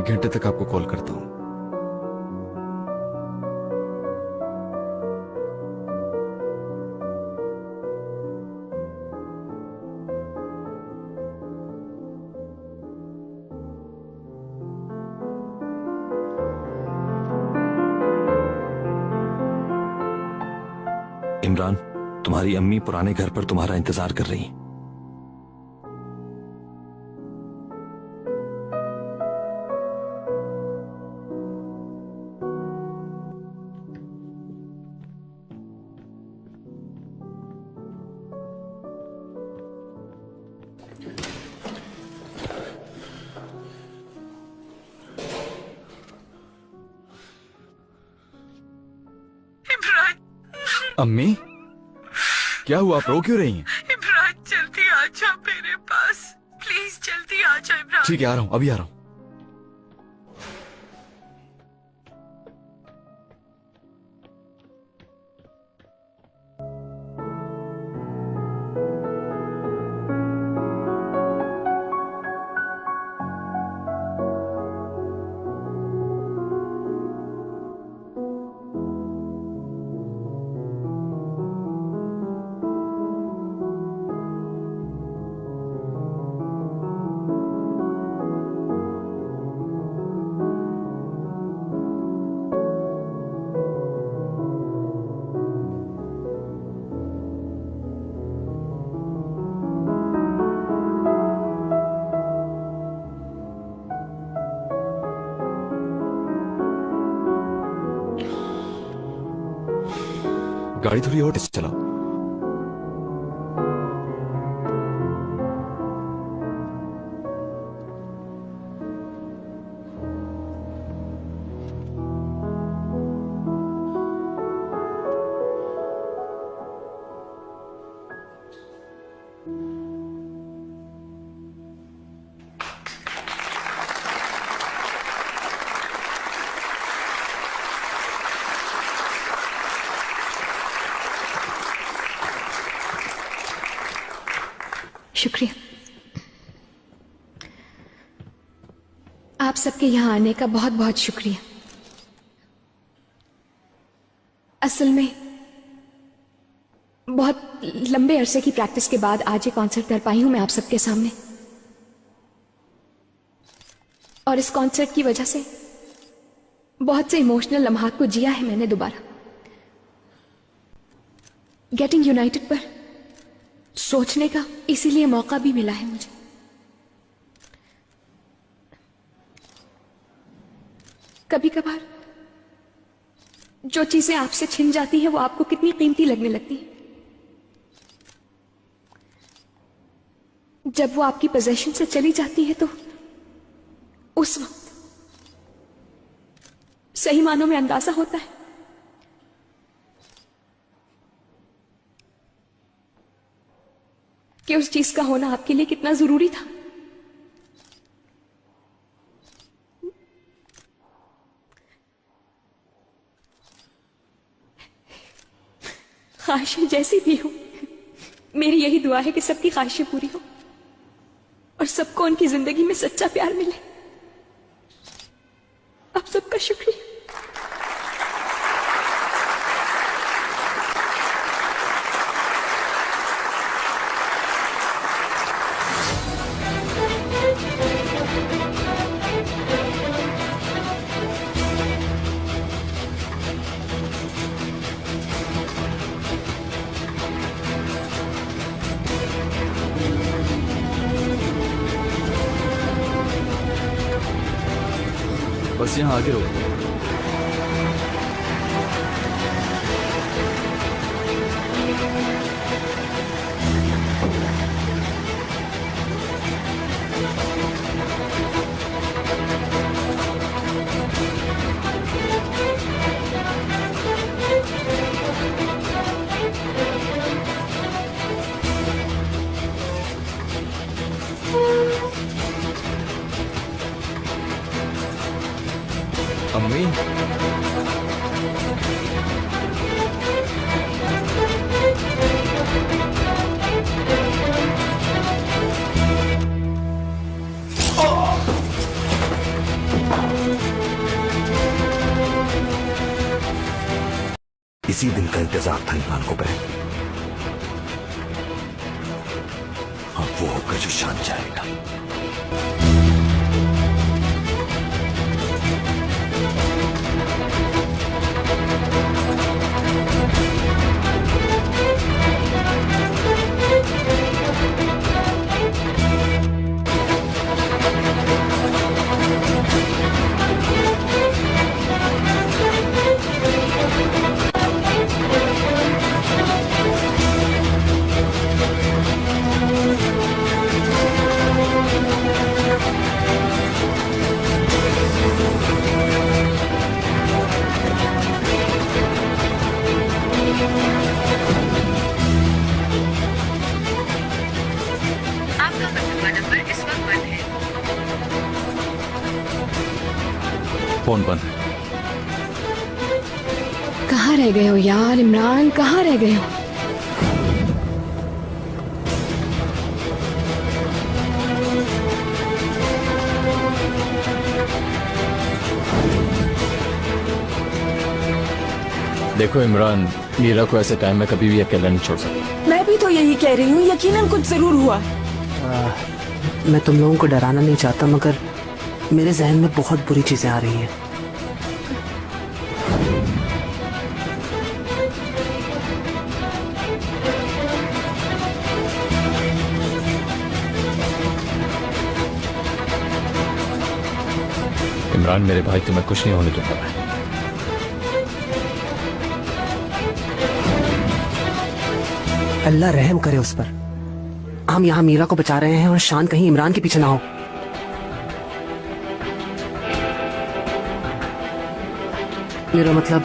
1 घंटे तक आपको कॉल करता हूँ। इमरान, तुम्हारी अम्मी पुराने घर पर तुम्हारा इंतजार कर रही हैं। अम्मी, क्या हुआ? आप रो क्यों रही हैं? इमरान जल्दी आ जा मेरे पास, प्लीज जल्दी आ जा इमरान। ठीक है, आ रहा हूँ, अभी आ रहा हूँ। गाड़ी थोड़ी और तेज चलाओ। शुक्रिया। आप सबके यहाँ आने का बहुत बहुत शुक्रिया। असल में बहुत लंबे अरसे की प्रैक्टिस के बाद आज ये कॉन्सर्ट कर पाई हूं मैं आप सबके सामने, और इस कॉन्सर्ट की वजह से बहुत से इमोशनल लम्हात को जिया है मैंने दोबारा। गेटिंग यूनाइटेड पर सोचने का इसीलिए मौका भी मिला है मुझे। कभी कभार जो चीजें आपसे छिन जाती हैं वो आपको कितनी कीमती लगने लगती हैं। जब वो आपकी पोजीशन से चली जाती है तो उस वक्त सही मानों में अंदाजा होता है कि उस चीज का होना आपके लिए कितना जरूरी था। ख्वाहिशें जैसी भी हो, मेरी यही दुआ है कि सबकी ख्वाहिशें पूरी हो और सबको उनकी जिंदगी में सच्चा प्यार मिले। आप सबका शुक्रिया। बस यहाँ आगे रोको। अम्मी, इसी दिन का इंतजार था इमरान को बहन। अब वो होकर जो शान जाएगा। फोन बंद है। कहाँ रह गए हो यार इमरान, कहाँ रह गए हो? देखो इमरान, मीरा को ऐसे टाइम में कभी भी अकेला नहीं छोड़ सकता। मैं भी तो यही कह रही हूँ, यकीनन कुछ जरूर हुआ। मैं तुम लोगों को डराना नहीं चाहता, मगर मेरे जहन में बहुत बुरी चीजें आ रही हैं। इमरान मेरे भाई, तुम्हें कुछ नहीं होने दूंगा मैं। अल्लाह रहम करे उस पर। हम यहाँ मीरा को बचा रहे हैं और शान कहीं इमरान के पीछे ना हो। मेरा मतलब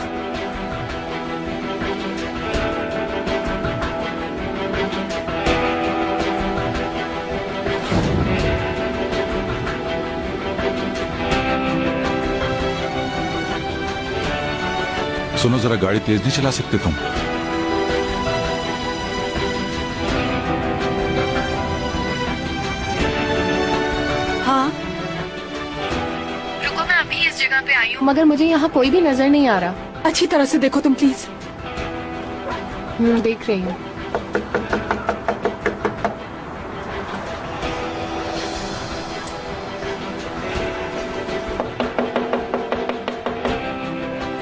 सुनो, जरा गाड़ी तेज नहीं चला सकते तुम? हाँ रुको, मैं अभी इस जगह पे आई हूँ, मगर मुझे यहाँ कोई भी नजर नहीं आ रहा। अच्छी तरह से देखो तुम प्लीज। देख रही हूँ।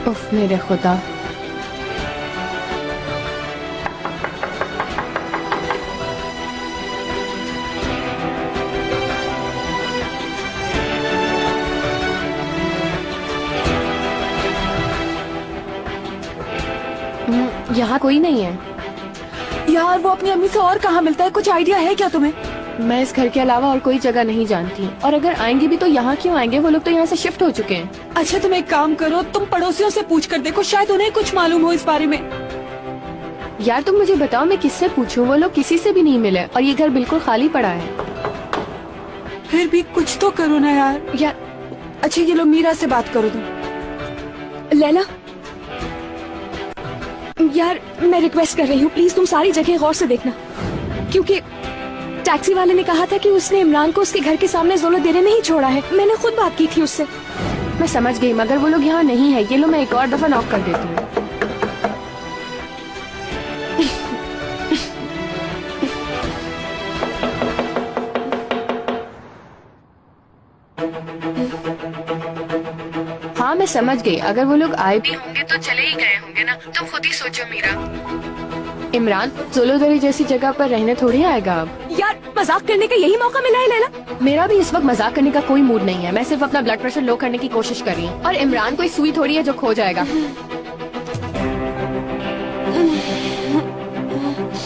उफ मेरे खुदा। यहाँ कोई नहीं है। यार वो अपनी अम्मी से और कहाँ मिलता है, कुछ आइडिया है क्या तुम्हें? मैं इस घर के अलावा और कोई जगह नहीं जानती, और अगर आएंगे भी तो यहाँ क्यों आएंगे? वो लोग तो यहाँ से शिफ्ट हो चुके हैं। अच्छा तुम एक काम करो, तुम पड़ोसियों से पूछ कर देखो, शायद उन्हें कुछ मालूम हो इस बारे में। यार तुम मुझे बताओ, मैं किससे पूछूं? वो लोग किसी से भी नहीं मिले और ये घर बिल्कुल खाली पड़ा है। फिर भी कुछ तो करो ना यार। अच्छा ये लो, मीरा से बात करो तुम। लैला यार, मैं रिक्वेस्ट कर रही हूँ, प्लीज तुम सारी जगह गौर से देखना, क्योंकि टैक्सी वाले ने कहा था कि उसने इमरान को उसके घर के सामने ज़ोलो देने में ही छोड़ा है। मैंने खुद बात की थी उससे। मैं समझ गई, मगर वो लोग यहाँ नहीं है। ये लो, मैं एक और दफा नॉक कर देती हूँ। हाँ मैं समझ गई, अगर वो लोग आए भी होंगे तो चले ही गए होंगे ना। तुम खुद ही सोचो मीरा। इमरान ज़ोलोदरी जैसी जगह पर रहने थोड़ी आएगा अब। यार मजाक करने का यही मौका मिला है लैला। मेरा भी इस वक्त मजाक करने का कोई मूड नहीं है। मैं सिर्फ अपना ब्लड प्रेशर लो करने की कोशिश कर रही हूँ, और इमरान कोई सुई थोड़ी है जो खो जाएगा।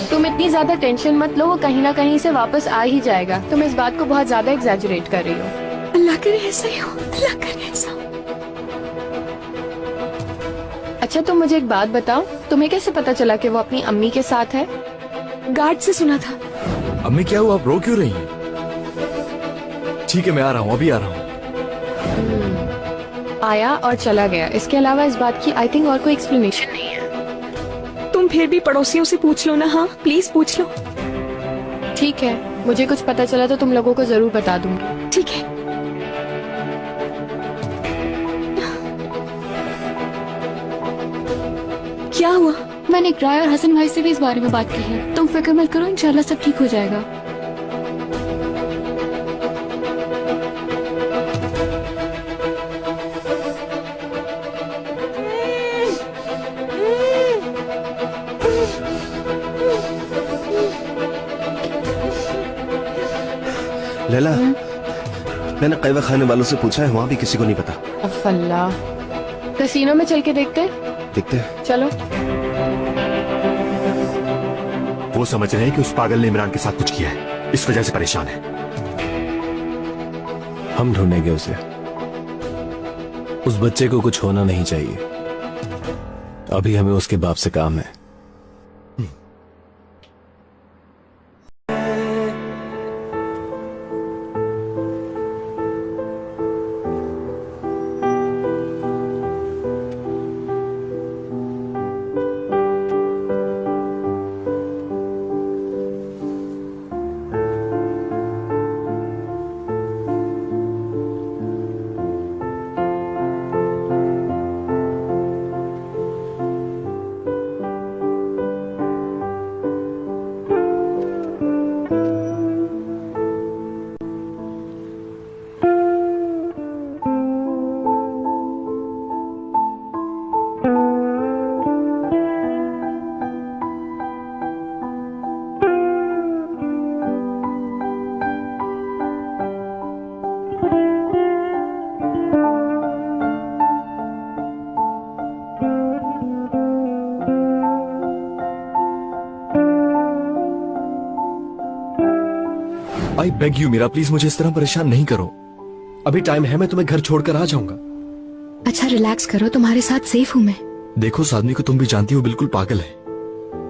तुम इतनी ज्यादा टेंशन मत लो, वो कहीं ना कहीं से वापस आ ही जाएगा। तुम इस बात को बहुत ज्यादा एग्जैजुरेट कर रही हो। अल्लाह करे ऐसा ही हो, अल्लाह करे ऐसा। अच्छा तुम मुझे एक बात बताओ, तुम्हें कैसे पता चला कि वो अपनी अम्मी के साथ है? गार्ड से सुना था। अम्मी क्या हुआ, आप रो क्यों रही हैं? ठीक है मैं आ रहा हूँ, अभी आ रहा हूँ। आया और चला गया, इसके अलावा इस बात की आई थिंक और कोई एक्सप्लेनेशन नहीं है। तुम फिर भी पड़ोसियों से पूछ लो ना। हाँ प्लीज पूछ लो। ठीक है, मुझे कुछ पता चला तो तुम लोगों को जरूर बता दूंगी। ठीक है। क्या हुआ? मैंने इकरार और हसन भाई से भी इस बारे में बात की है। तुम फिक्र मत करो, इंशाल्लाह सब ठीक हो जाएगा। लैला, मैंने कहवा खाने वालों से पूछा है, वहाँ भी किसी को नहीं पता। अल्लाह, कसीनो में चल के देखते हैं? देखते हैं। चलो। वो समझ रहे हैं कि उस पागल ने इमरान के साथ कुछ किया है, इस वजह से परेशान है। हम ढूंढेंगे उसे। उस बच्चे को कुछ होना नहीं चाहिए। अभी हमें उसके बाप से काम है। I beg you Meera, please मुझे इस तरह परेशान नहीं करो। अभी टाइम है, मैं तुम्हें घर छोड़कर आ जाऊंगा। अच्छा रिलैक्स करो, तुम्हारे साथ सेफ हूँ मैं। देखो उस आदमी को तुम भी जानती हो, बिल्कुल पागल है।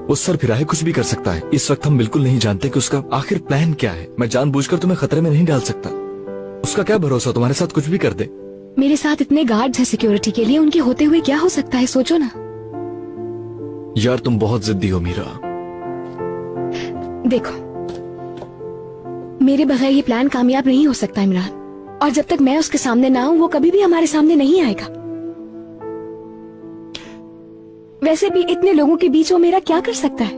वो सर फिराए कुछ भी कर सकता है। इस वक्त हम बिल्कुल नहीं जानते कि उसका आखिर प्लान क्या है। मैं जानबूझकर तुम्हें खतरे में नहीं डाल सकता। उसका क्या भरोसा, तुम्हारे साथ कुछ भी कर दे। मेरे साथ इतने गार्ड्स हैं सिक्योरिटी के लिए, उनके होते हुए क्या हो सकता है, सोचो ना। यार तुम बहुत जिद्दी हो मीरा। देखो मेरे बगैर ये प्लान कामयाब नहीं हो सकता इमरान, और जब तक मैं उसके सामने ना हूं वो कभी भी हमारे सामने नहीं आएगा। वैसे भी इतने लोगों के बीच वो मेरा क्या कर सकता है?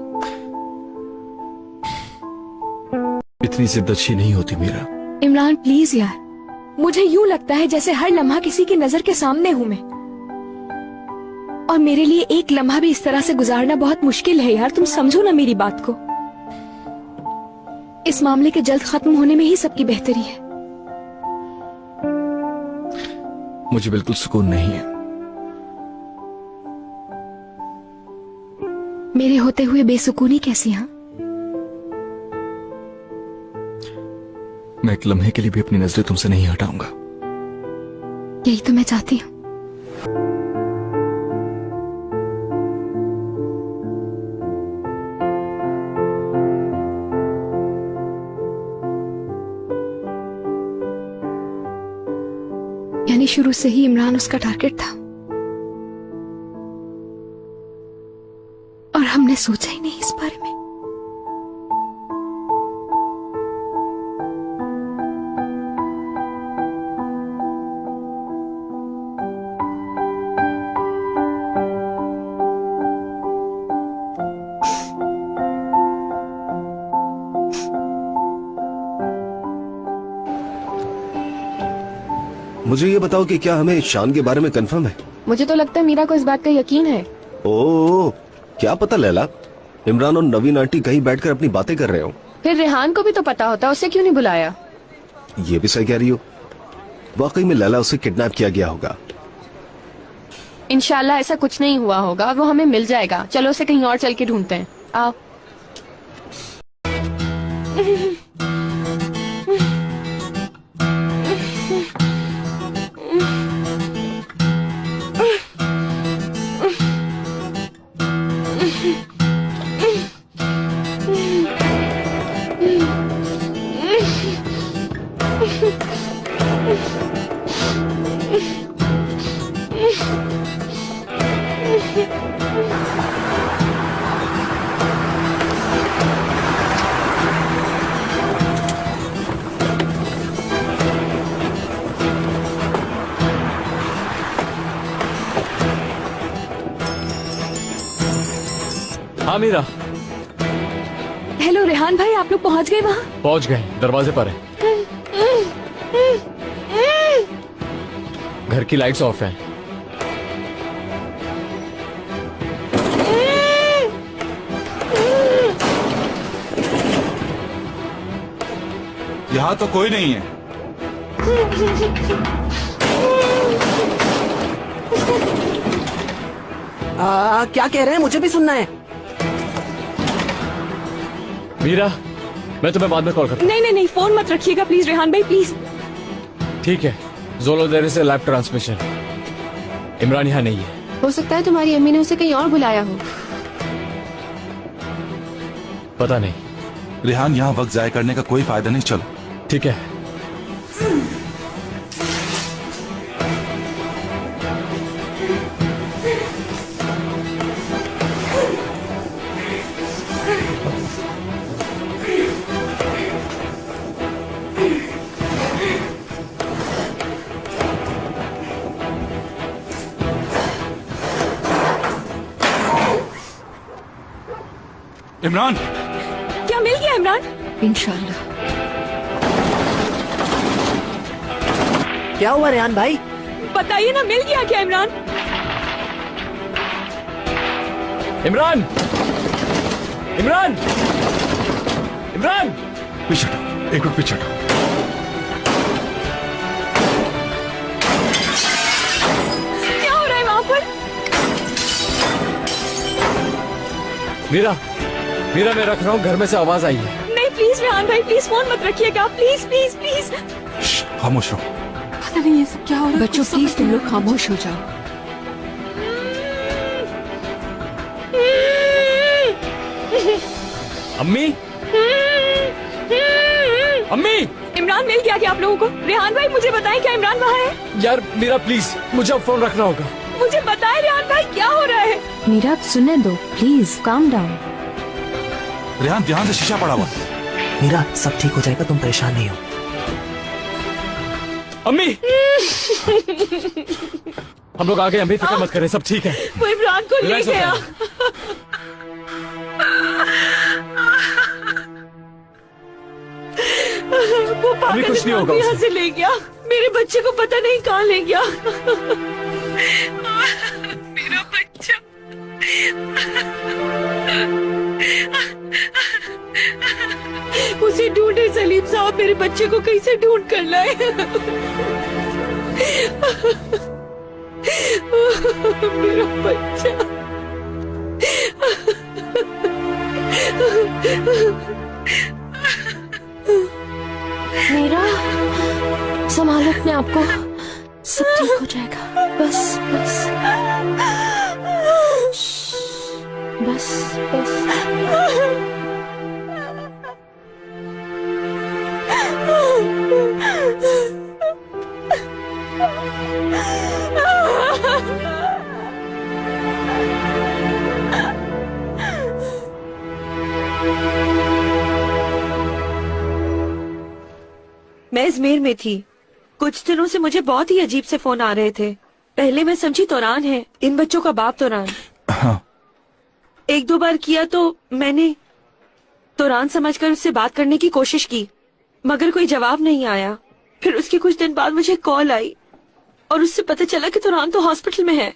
इतनी जिद अच्छी नहीं होती मीरा। इमरान प्लीज यार, मुझे यूं लगता है जैसे हर लम्हा किसी की नजर के सामने हूं मैं, और मेरे लिए एक लम्हा भी इस तरह से गुजारना बहुत मुश्किल है यार। तुम समझो ना मेरी बात को। इस मामले के जल्द खत्म होने में ही सबकी बेहतरी है। मुझे बिल्कुल सुकून नहीं है। मेरे होते हुए बेसुकूनी कैसी? हाँ, मैं एक लम्हे के लिए भी अपनी नजरें तुमसे नहीं हटाऊंगा। यही तो मैं चाहती हूँ। यानी शुरू से ही इमरान उसका टारगेट था, और हमने सोचा ही नहीं इस बारे में। मुझे ये बताओ कि क्या हमें शान के बारे में कंफर्म है? मुझे तो लगता है मीरा को इस बात का यकीन है। ओह, क्या पता लैला, इमरान और नवीन आंटी कहीं बैठकर अपनी बातें कर रहे हो। फिर रेहान को भी तो पता होता, उसे क्यों नहीं बुलाया? ये भी सही कह रही हो। वाकई में लैला उसे किडनैप किया गया होगा। इंशाल्लाह ऐसा कुछ नहीं हुआ होगा, वो हमें मिल जाएगा। चलो उसे कहीं और चल के ढूंढते हैं, आओ। हाँ मीरा, हेलो रेहान भाई, आप लोग पहुंच गए वहाँ? पहुंच गए, दरवाजे पर है। घर की लाइट्स ऑफ हैं। यहाँ तो कोई नहीं है। क्या कह रहे हैं, मुझे भी सुनना है। मीरा, मैं तुम्हें बाद में कॉल करता हूँ। नहीं नहीं नहीं, फोन मत रखिएगा प्लीज रेहान भाई, प्लीज। ठीक है, जोलो देर से लाइव ट्रांसमिशन। इमरान यहाँ नहीं है। हो सकता है तुम्हारी अम्मी ने उसे कहीं और बुलाया हो। पता नहीं। रेहान, यहाँ वक्त जाया करने का कोई फायदा नहीं, चलो। ठीक है। इमरान, क्या मिल गया इमरान? इंशाल्लाह। क्या हुआ रेहान भाई? बताइए ना, मिल गया क्या इमरान? इमरान, इमरान, इमरान! पीछे हटो, एक मिनट पीछे हटो। क्या हो रहा है वहाँ पर? मीरा, मीरा, मैं रख रहा हूँ, घर में से आवाज आई है। नहीं प्लीज रेहान भाई, प्लीज फोन मत रखिएगा, प्लीज प्लीज प्लीज। खामोश रहो। पता नहीं ये सब क्या हो रहा है। बच्चों प्लीज तुम लोग खामोश हो जाओ। अम्मी, अम्मी! इमरान मिल गया क्या आप लोगों को? रेहान भाई मुझे बताएं, क्या इमरान वहाँ है? यार मीरा प्लीज, मुझे अब फोन रखना होगा। मुझे बताएं रेहान भाई, क्या हो रहा है? मीरा सुनने दो प्लीज, काम डाउन। रेहान, ध्यान से शीशा पड़ा हुआ। मीरा, सब ठीक हो जाएगा, तुम परेशान नहीं हो। अम्मी! हम लोग आ गए, अम्मी फिक्र मत करें, सब ठीक है। वो इमरान को ले गया। वो अम्मी कुछ नहीं होगा, यहाँ से ले गया। मेरे बच्चे को पता नहीं कहाँ ले गया। मेरा बच्चा। उसे ढूंढे सलीम साहब, मेरे बच्चे को कहीं से ढूंढ कर लाए। मेरा बच्चा। मीरा, संभालो अपने आप को, सब ठीक हो जाएगा। बस बस बस बस। मैं अजमेर में थी। कुछ दिनों से मुझे बहुत ही अजीब से फोन आ रहे थे। पहले मैं समझी तोरान है, इन बच्चों का बाप तोरान। हाँ। एक दो बार किया तो मैंने तोरान समझकर उससे बात करने की कोशिश की, मगर कोई जवाब नहीं आया। फिर उसके कुछ दिन बाद मुझे कॉल आई और उससे पता चला कि तोरान तो हॉस्पिटल में है।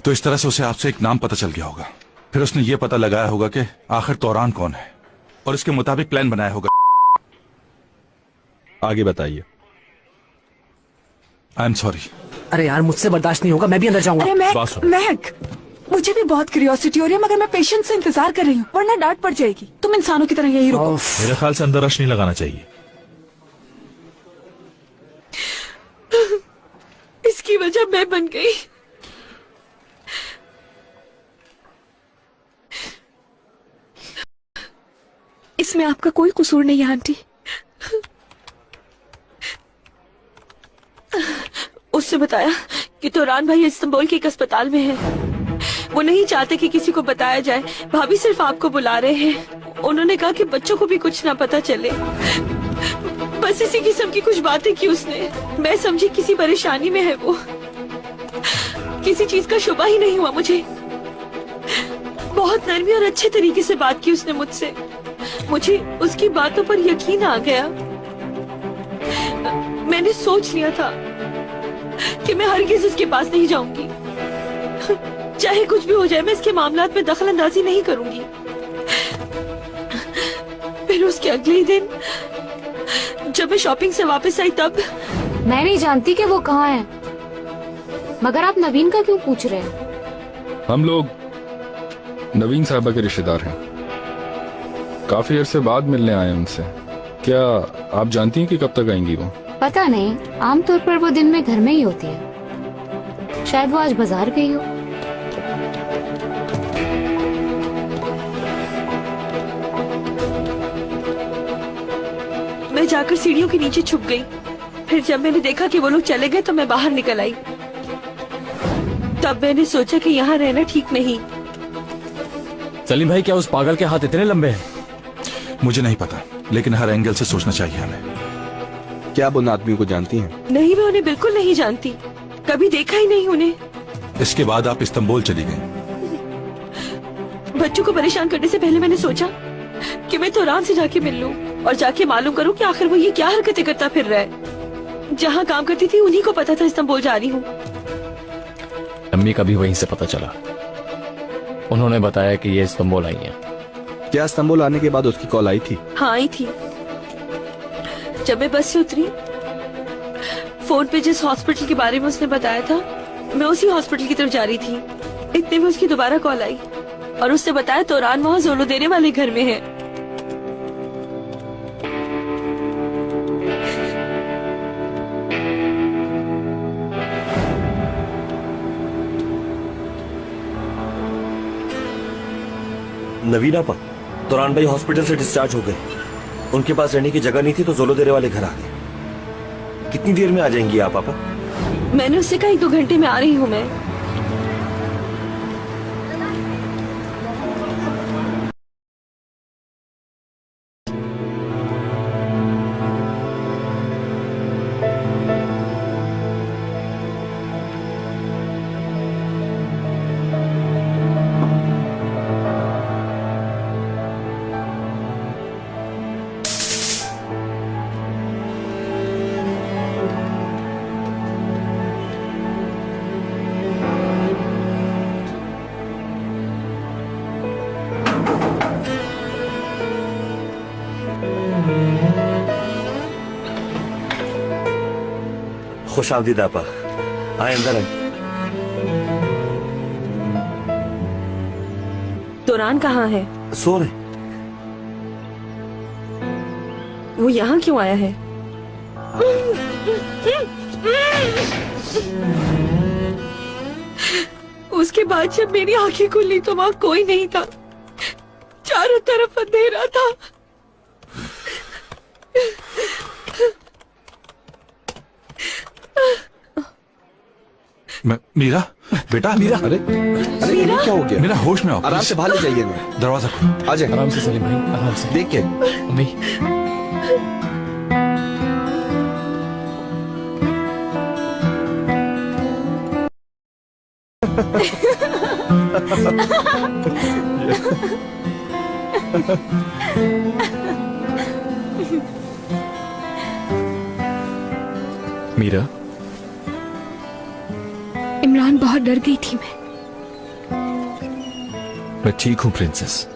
तो इस तरह से उसे आपसे एक नाम पता चल गया होगा। फिर उसने ये पता लगाया होगा कि आखिर तोरान कौन है और उसके मुताबिक प्लान बनाया होगा। आगे बताइए। I am sorry. अरे यार, मुझसे बर्दाश्त नहीं होगा, मैं भी अंदर जाऊंगा। अरे महक, मुझे भी बहुत क्यूरियोसिटी हो रही है, मगर मैं पेशेंस से इंतजार कर रही हूँ, वरना डांट पड़ जाएगी। तुम इंसानों की तरह यही रुको। मेरे ख्याल से अंदर रश नहीं लगाना चाहिए। इसकी वजह मैं बन गई। इसमें आपका कोई कसूर नहीं है आंटी। उससे बताया कि तोरान भाई इस्तांबुल के एक अस्पताल में है। वो नहीं चाहते कि किसी को बताया जाए। भाभी सिर्फ आपको बुला रहे हैं। उन्होंने कहा कि बच्चों को भी कुछ ना पता चले। बस इसी किस्म की कुछ बातें की उसने। मैं समझी किसी परेशानी में है वो। किसी चीज का शुबा ही नहीं हुआ मुझे। बहुत नरमी और अच्छे तरीके से बात की उसने मुझसे। मुझे उसकी बातों पर यकीन आ गया। मैंने सोच लिया था कि मैं हरगिज़ उसके पास नहीं जाऊंगी। चाहे कुछ भी हो जाए, मैं इसके मामलात में दखल अंदाजी नहीं करूंगी। फिर उसके अगले ही दिन जब मैं शॉपिंग से वापस आई तब मैं नहीं जानती कि वो कहाँ है, मगर आप नवीन का क्यों पूछ रहे हैं? हम लोग नवीन साहबा के रिश्तेदार हैं। काफी अरसे बाद मिलने आए उनसे। क्या आप जानती हैं कि कब तक आएंगी वो? पता नहीं, आमतौर पर वो दिन में घर में ही होती है। शायद वो आज बाजार गई हो। मैं जाकर सीढ़ियों के नीचे छुप गई। फिर जब मैंने देखा कि वो लोग चले गए तो मैं बाहर निकल आई। तब मैंने सोचा कि यहाँ रहना ठीक नहीं। सलीम भाई, क्या उस पागल के हाथ इतने लंबे हैं? मुझे नहीं पता, लेकिन हर एंगल से सोचना चाहिए हमें। क्या आप उन आदमियों को जानती हैं? नहीं, मैं उन्हें बिल्कुल नहीं जानती, कभी देखा ही नहीं उन्हें। इसके बाद आप इस्तांबुल चली गई। बच्चों को परेशान करने से पहले मैंने सोचा कि मैं तोरान से जाके मिल लूं और जाके मालूम करूं कि आखिर वो ये क्या हरकतें करता फिर रहा है। जहाँ काम करती थी उन्हीं को पता था इस्तांबुल जा रही हूँ। अम्मी का भी वहीं से पता चला। उन्होंने बताया कि ये इस्तांबुल आई हैं। क्या इस्तांबुल आने के बाद उसकी कॉल आई थी? हाँ, आई थी। जब मैं बस से उतरी, फोन पे जिस हॉस्पिटल के बारे में उसने बताया था, मैं उसी हॉस्पिटल की तरफ जा रही थी। इतने में उसकी दोबारा कॉल आई और उसने बताया तोरान वहाँ जोलो देने वाले घर में है। नवीन आपा, तोरान भाई हॉस्पिटल से डिस्चार्ज हो गए। उनके पास रहने की जगह नहीं थी तो जोलो देने वाले घर आ गए। कितनी देर में आ जाएंगी आप पापा? मैंने उससे कहा 1-2 घंटे में आ रही हूँ मैं। खुश आमदीद आपा, आए अंदर आए। तोरान कहाँ है? सो रहे। वो यहाँ क्यों आया है? उसके बाद जब मेरी आंखें खुली तो वहाँ कोई नहीं था, चारों तरफ अंधेरा था। मीरा, बेटा। मीरा, अरे मीरा, क्या हो गया? मेरा होश में आओ। आराम से बाहर ले जाइए ना। दरवाजा खोलो। आ जाए। आराम से सलीम भाई, आराम से। देख के। अम्मी, मीरा, इमरान, बहुत डर गई थी मैं ठीक हूँ प्रिंसेस,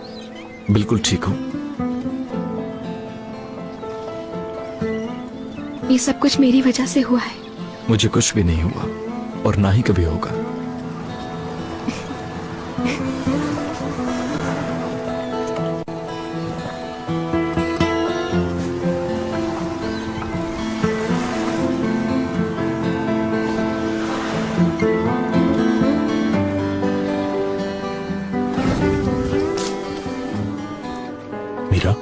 बिल्कुल ठीक हूँ। ये सब कुछ मेरी वजह से हुआ है। मुझे कुछ भी नहीं हुआ और ना ही कभी होगा। मीरा,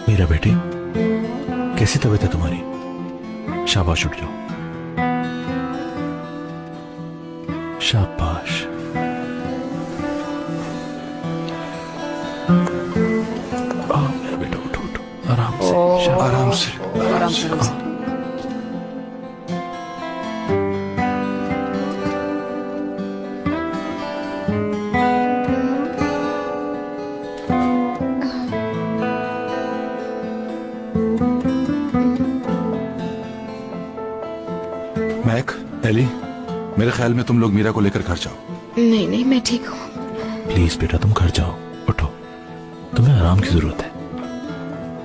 मीरा बेटी, कैसी तबीयत है तुम्हारी? शाबाश, उठ जाओ। शाबाश। मेरा बेटा, उठो उठो आराम से। आराम से आराम से महक, एली, मेरे ख्याल में तुम लोग मीरा को लेकर घर जाओ। नहीं नहीं, मैं ठीक हूँ। प्लीज बेटा तुम घर जाओ, उठो, तुम्हें आराम की जरूरत है।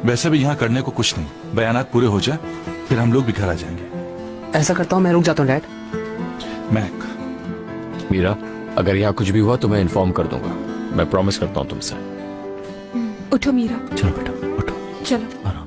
वैसे भी यहाँ करने को कुछ नहीं, बयानात पूरे हो जाए फिर हम लोग भी घर आ जाएंगे। ऐसा करता हूँ, मैं रुक जाता हूँ डैड। महक, मीरा, अगर यहाँ कुछ भी हुआ तो मैं इन्फॉर्म कर दूंगा, मैं प्रॉमिस करता हूँ तुमसे। उठो मीरा, चलो बेटा उठो, चलो। आराम